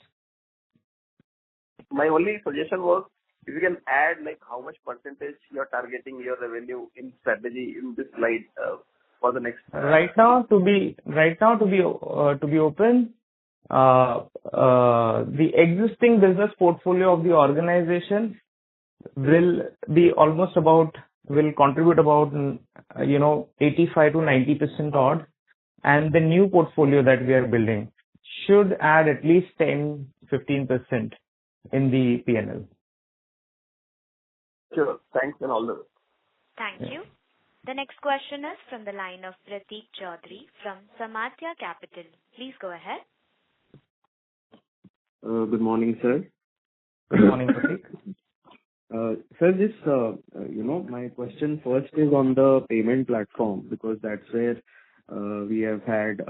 My only suggestion was if you can add like how much percentage you are targeting your revenue in strategy in this slide for the next. Right now to be open, the existing business portfolio of the organization will contribute about 85 to 90% odd, and the new portfolio that we are building should add at least 10-15% in the P&L. Sure. Thanks and all the best. Thank you. The next question is from the line of Prateek Chaudhary from Samatya Capital. Please go ahead. Good morning, sir. Good morning, Prateek. Sir, my question first is on the payment platform, because that's where we have had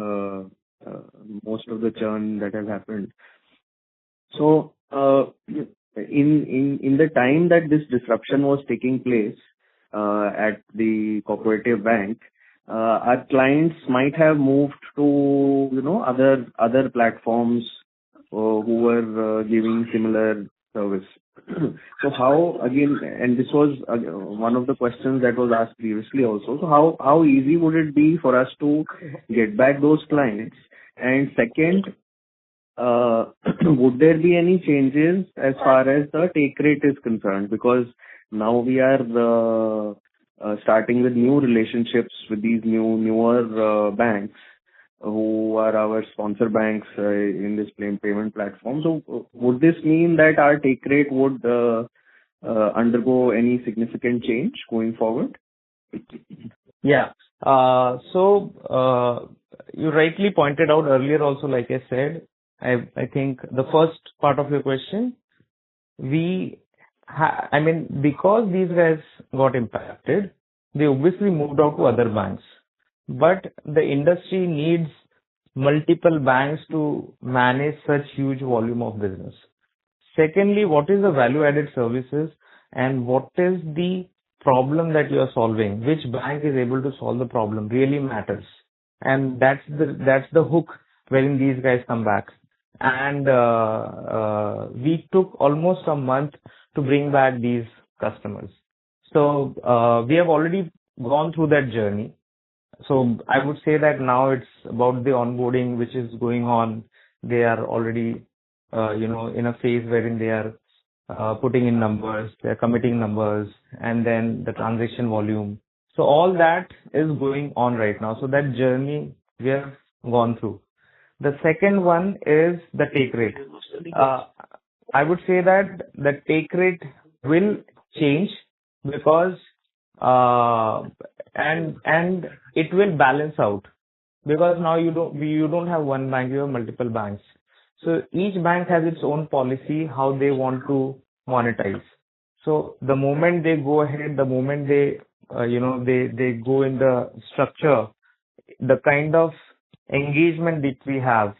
most of the churn that has happened. So, in the time that this disruption was taking place at the cooperative bank, our clients might have moved to other platforms who were giving similar service. So how, again, and this was one of the questions that was asked previously also. So how easy would it be for us to get back those clients? And second, would there be any changes as far as the take rate is concerned? Because now we are starting with new relationships with these newer banks who are our sponsor banks in this payment platform. So would this mean that our take rate would undergo any significant change going forward? Yeah. So you rightly pointed out earlier also, like I said, I think the first part of your question, because these guys got impacted, they obviously moved out to other banks. But the industry needs multiple banks to manage such huge volume of business. Secondly, what is the value-added services and what is the problem that you are solving? Which bank is able to solve the problem really matters. And that's the hook wherein these guys come back. And we took almost a month to bring back these customers. So we have already gone through that journey. So I would say that now it's about the onboarding which is going on. They are already, in a phase wherein they are putting in numbers, they're committing numbers, and then the transaction volume. So all that is going on right now. So that journey we have gone through. The second one is the take rate. I would say that the take rate will change because and it will balance out, because now you don't have one bank, you have multiple banks. So each bank has its own policy how they want to monetize. So the moment they go ahead, the moment they they go in the structure, the kind of engagement that we have,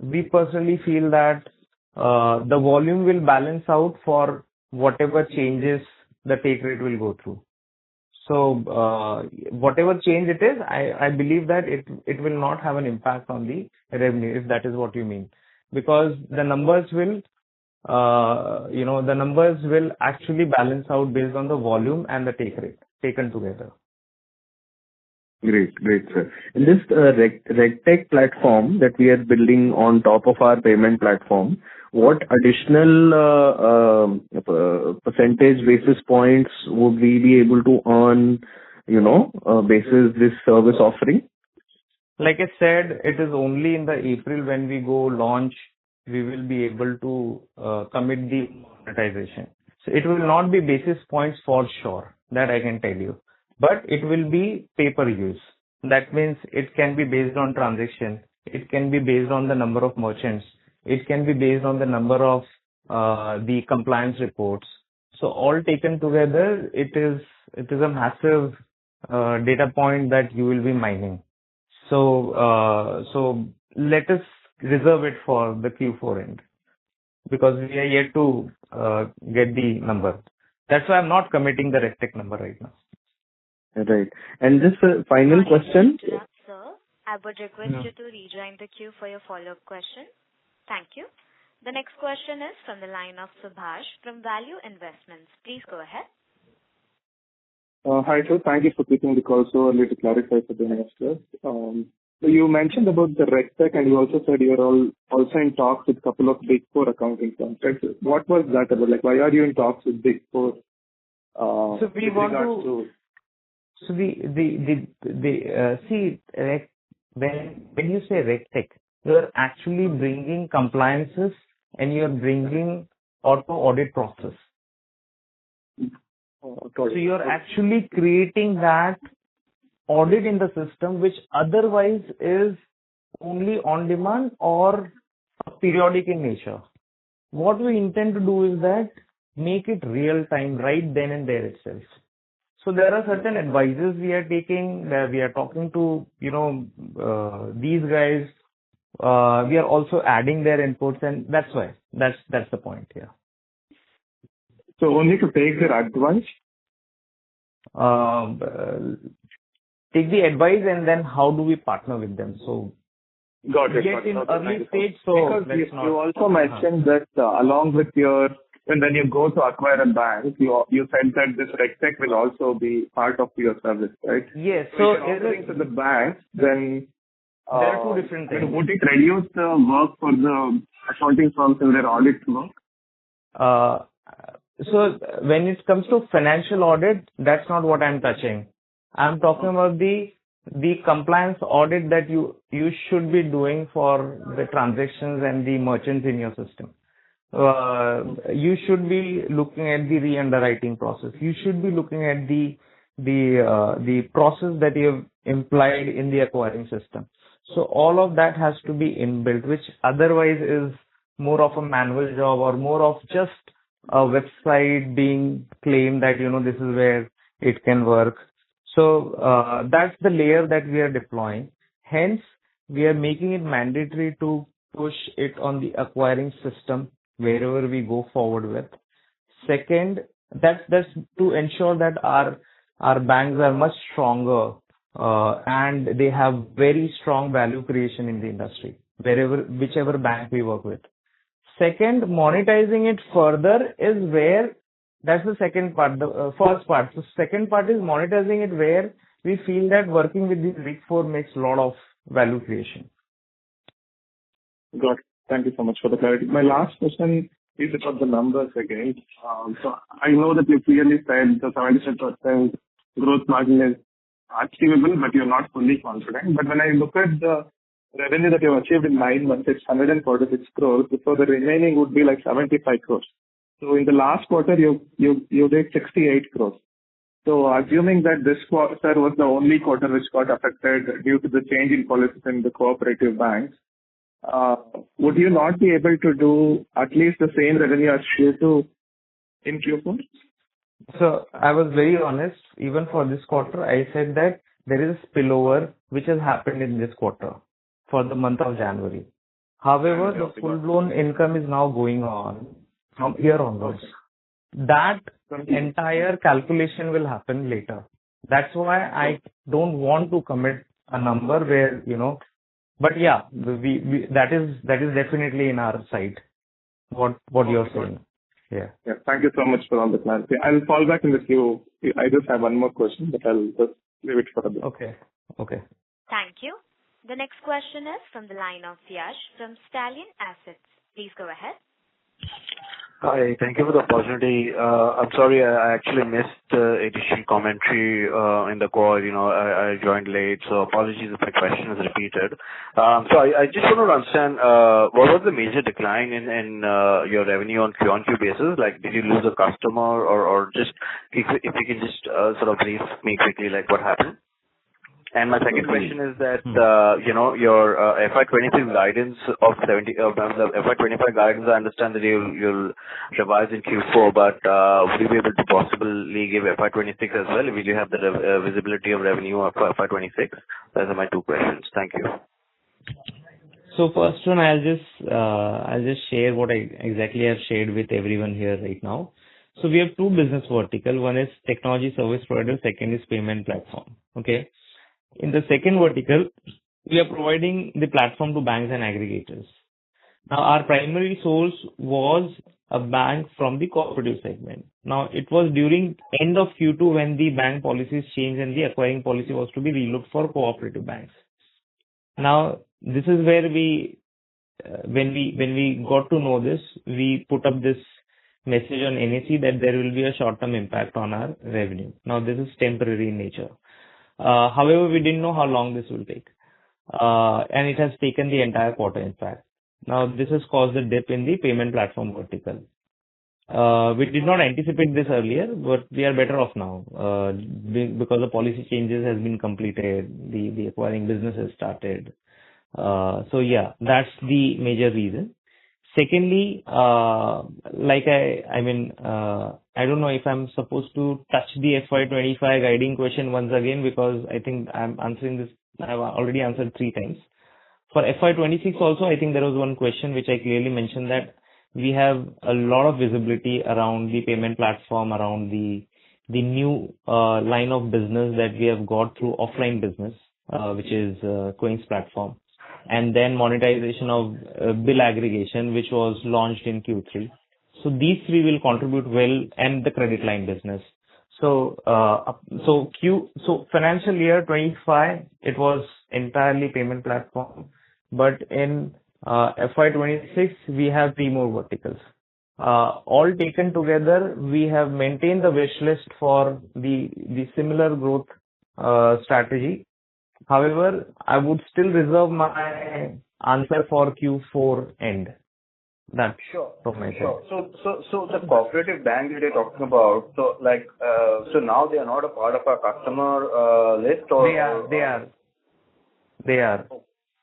we personally feel that the volume will balance out for whatever changes the take rate will go through. So whatever change it is, I believe that it will not have an impact on the revenue, if that is what you mean. because the numbers will the numbers will actually balance out based on the volume and the take rate taken together. Great, sir. In this RegTech platform that we are building on top of our payment platform, what additional percentage basis points would we be able to earn, basis this service offering? Like I said, it is only in the April when we go launch, we will be able to commit the monetization. So it will not be basis points for sure, that I can tell you. But it will be pay per use. That means it can be based on transaction. It can be based on the number of merchants. It can be based on the number of the compliance reports. So all taken together, it is a massive data point that you will be mining. So let us reserve it for the Q4 end, because we are yet to get the number. That's why I'm not committing the RegTech number right now. Right. And just a final question. Sir, I would request you to rejoin the queue for your follow-up question. Thank you. The next question is from the line of Subhash from Value Investments. Please go ahead. Hi, sir. Thank you for taking the call so early to clarify for the investors. So you mentioned about the RegTech, and you also said you are also in talks with a couple of Big Four accounting firms. What was that about? Like, why are you in talks with Big Four? So we want to. So when you say RegTech, you are actually bringing compliances and you are bringing auto audit process. So you are actually creating that audit in the system, which otherwise is only on demand or periodic in nature. What we intend to do is that make it real time right then and there itself. So there are certain advisors we are taking, where we are talking to, these guys. We are also adding their inputs, and that's why. That's the point here. So only to take their advice? Take the advice, and then how do we partner with them? So got it. Get in early stage. So because you also mentioned that along with your when you go to acquire a bank, you said that this RegTech will also be part of your service, right? Yes. So if you're offering to the bank, then there are two different things. Would it reduce the work for the accounting firms in their audit work? So when it comes to financial audit, that's not what I'm touching. I'm talking about the compliance audit that you should be doing for the transactions and the merchants in your system. You should be looking at the re-underwriting process. You should be looking at the process that you have implied in the acquiring system. So all of that has to be inbuilt, which otherwise is more of a manual job or more of just a website being claimed that, this is where it can work. So that's the layer that we are deploying. Hence, we are making it mandatory to push it on the acquiring system wherever we go forward with. Second, that's to ensure that our banks are much stronger and they have very strong value creation in the industry, whichever bank we work with. Second, monetizing it further is where, that's the second part, the first part. So second part is monetizing it where we feel that working with these Big Four makes a lot of value creation. Got it. Thank you so much for the clarity. My last question is about the numbers again. So I know that you clearly said the 77% growth margin is achievable, but you're not fully confident. But when I look at the revenue that you have achieved in 9 months, it's 146 crores. So the remaining would be like 75 crores. So in the last quarter, you did 68 crores. So assuming that this quarter was the only quarter which got affected due to the change in policies in the cooperative banks, would you not be able to do at least the same revenue as Q2 in Q4? So I was very honest, even for this quarter, I said that there is a spillover which has happened in this quarter for the month of January. However, the full-blown income is now going on from here onwards. That entire calculation will happen later. That's why I don't want to commit a number where, But yeah, that is definitely in our side. What you're saying. Yeah. Yeah. Thank you so much for all the clarity. I'll fall back in the queue. I just have one more question, but I'll just leave it for a bit. Okay. Thank you. The next question is from the line of Yash from Stallion Assets. Please go ahead. Hi. Thank you for the opportunity. I'm sorry, I actually missed the additional commentary in the call. I joined late, so apologies if my question is repeated. So I just want to understand what was the major decline in your revenue on Q-on-Q basis? Like, did you lose a customer or just if you can just sort of brief me quickly, like what happened? And my second question is that, your FY26 guidance of the FY25 guidance, I understand that you'll revise in Q4, but would you be able to possibly give FY26 as well? Will you have the visibility of revenue of FY26? Those are my two questions. Thank you. So first one, I'll just share what I exactly have shared with everyone here right now. So we have two business vertical. One is technology service provider. Second is payment platform. Okay. In the second vertical, we are providing the platform to banks and aggregators. Now, our primary source was a bank from the cooperative segment. Now, it was during end of Q2 when the bank policies changed and the acquiring policy was to be relooked for cooperative banks. Now, this is where when we got to know this, we put up this message on NAC that there will be a short-term impact on our revenue. Now, this is temporary in nature. However, we didn't know how long this will take. And it has taken the entire quarter, in fact. Now, this has caused a dip in the payment platform vertical. We did not anticipate this earlier, but we are better off now because the policy changes has been completed. The acquiring business has started. So yeah, that's the major reason. Secondly, I don't know if I'm supposed to touch the FY25 guiding question once again because I think I'm answering this. I've already answered 3 times. For FY26 also, I think there was one question which I clearly mentioned that we have a lot of visibility around the payment platform, around the new line of business that we have got through offline business, which is Coins platform, and then monetization of bill aggregation, which was launched in Q3. So these 3 will contribute well, and the credit line business. So financial year 25, it was entirely payment platform, but in FY26 we have 3 more verticals. All taken together, we have maintained the wish list for the similar growth strategy. However, I would still reserve my answer for Q4 end. That's from my side. So the cooperative bank that you're talking about, so now they are not a part of our customer list, or they are.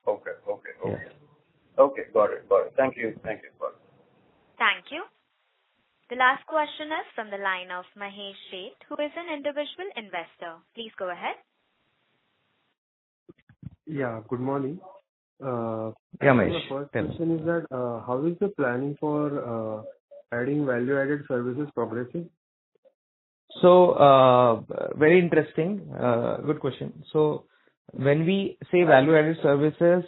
Okay. Yeah. Okay, got it. Thank you. Got it. Thank you. The last question is from the line of Mahesh Sheth, who is an individual investor. Please go ahead. Yeah, good morning. Yeah, Mahesh. The first question is that how is the planning for adding value-added services progressing? So, very interesting. Good question. So, when we say value-added services,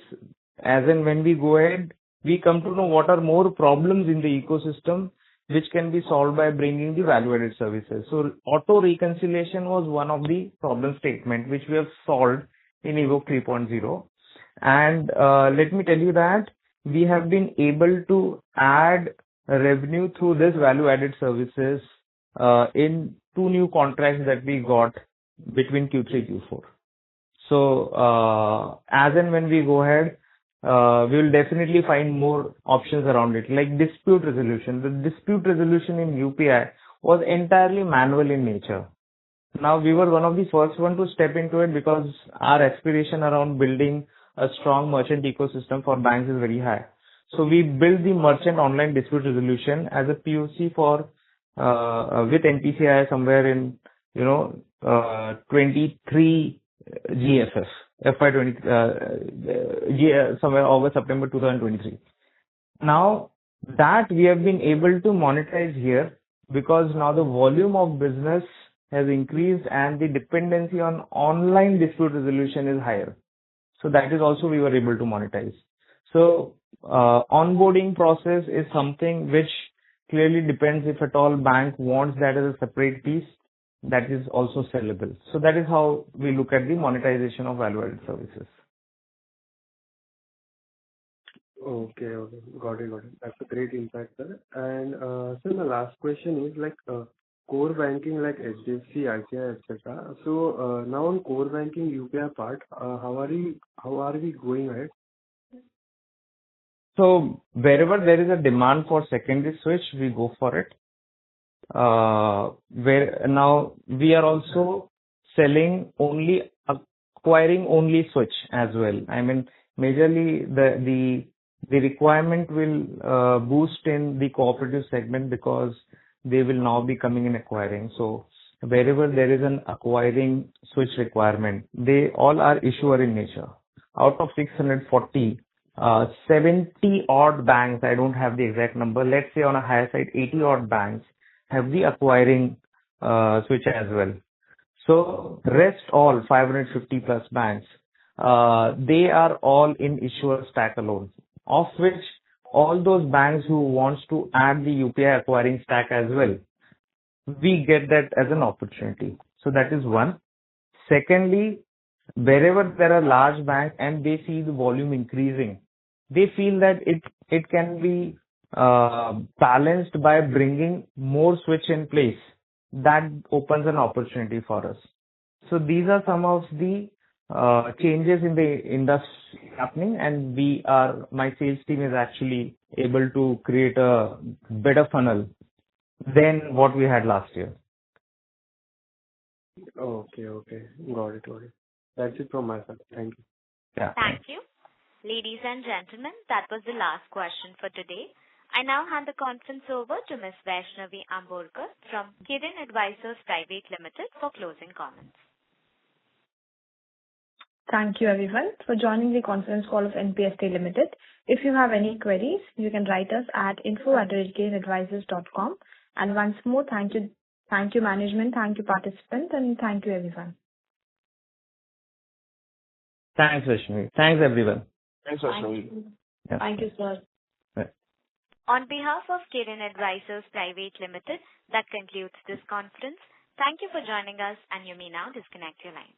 as in when we go ahead, we come to know what are more problems in the ecosystem which can be solved by bringing the value-added services. So, auto reconciliation was one of the problem statement which we have solved in Evoke 3.0. And let me tell you that we have been able to add revenue through this value-added services in 2 new contracts that we got between Q3 and Q4. So, as and when we go ahead, we will definitely find more options around it, like dispute resolution. The dispute resolution in UPI was entirely manual in nature. Now, we were one of the first one to step into it because our aspiration around building a strong merchant ecosystem for banks is very high. So we built the merchant online dispute resolution as a POC for with NPCI somewhere in 23 GFF FY20 somewhere August September 2023. Now that we have been able to monetize here because now the volume of business has increased and the dependency on online dispute resolution is higher. So that is also we were able to monetize. So onboarding process is something which clearly depends if at all bank wants that as a separate piece, that is also sellable. So that is how we look at the monetization of value-added services. Okay. Got it. That's a great insight, sir. And sir, the last question is like core banking like HDFC, ICICI, etc. So now on core banking UPI part, how are we going ahead? So wherever there is a demand for secondary switch, we go for it. Where now we are also selling only, acquiring only switch as well. I mean, majorly the requirement will boost in the cooperative segment because they will now be coming in acquiring. So wherever there is an acquiring switch requirement, they all are issuer in nature. Out of 640, 70 odd banks, I don't have the exact number, let's say on a higher side, 80 odd banks have the acquiring switch as well. So rest all 550 plus banks, they are all in issuer stack alone, of which all those banks who wants to add the UPI acquiring stack as well, we get that as an opportunity. So that is one. Secondly, wherever there are large banks and they see the volume increasing, they feel that it can be balanced by bringing more switch in place. That opens an opportunity for us. So these are some of the changes in the industry happening, and my sales team is actually able to create a better funnel than what we had last year. Okay. Got it. That's it from my side. Thank you. Yeah. Thank you. Ladies and gentlemen, that was the last question for today. I now hand the conference over to Ms. Vaishnavi Amborkar from Kirin Advisors Private Limited for closing comments. Thank you everyone for joining the conference call of NPST Limited. If you have any queries, you can write us at info@kirinadvisors.com. And once more, thank you management, thank you participants, and thank you everyone. Thanks, Vaishnavi. Thanks, everyone. Thanks, Vaishnavi. Yeah. Thank you, sir. Right. On behalf of Kirin Advisors Private Limited, that concludes this conference. Thank you for joining us, and you may now disconnect your line.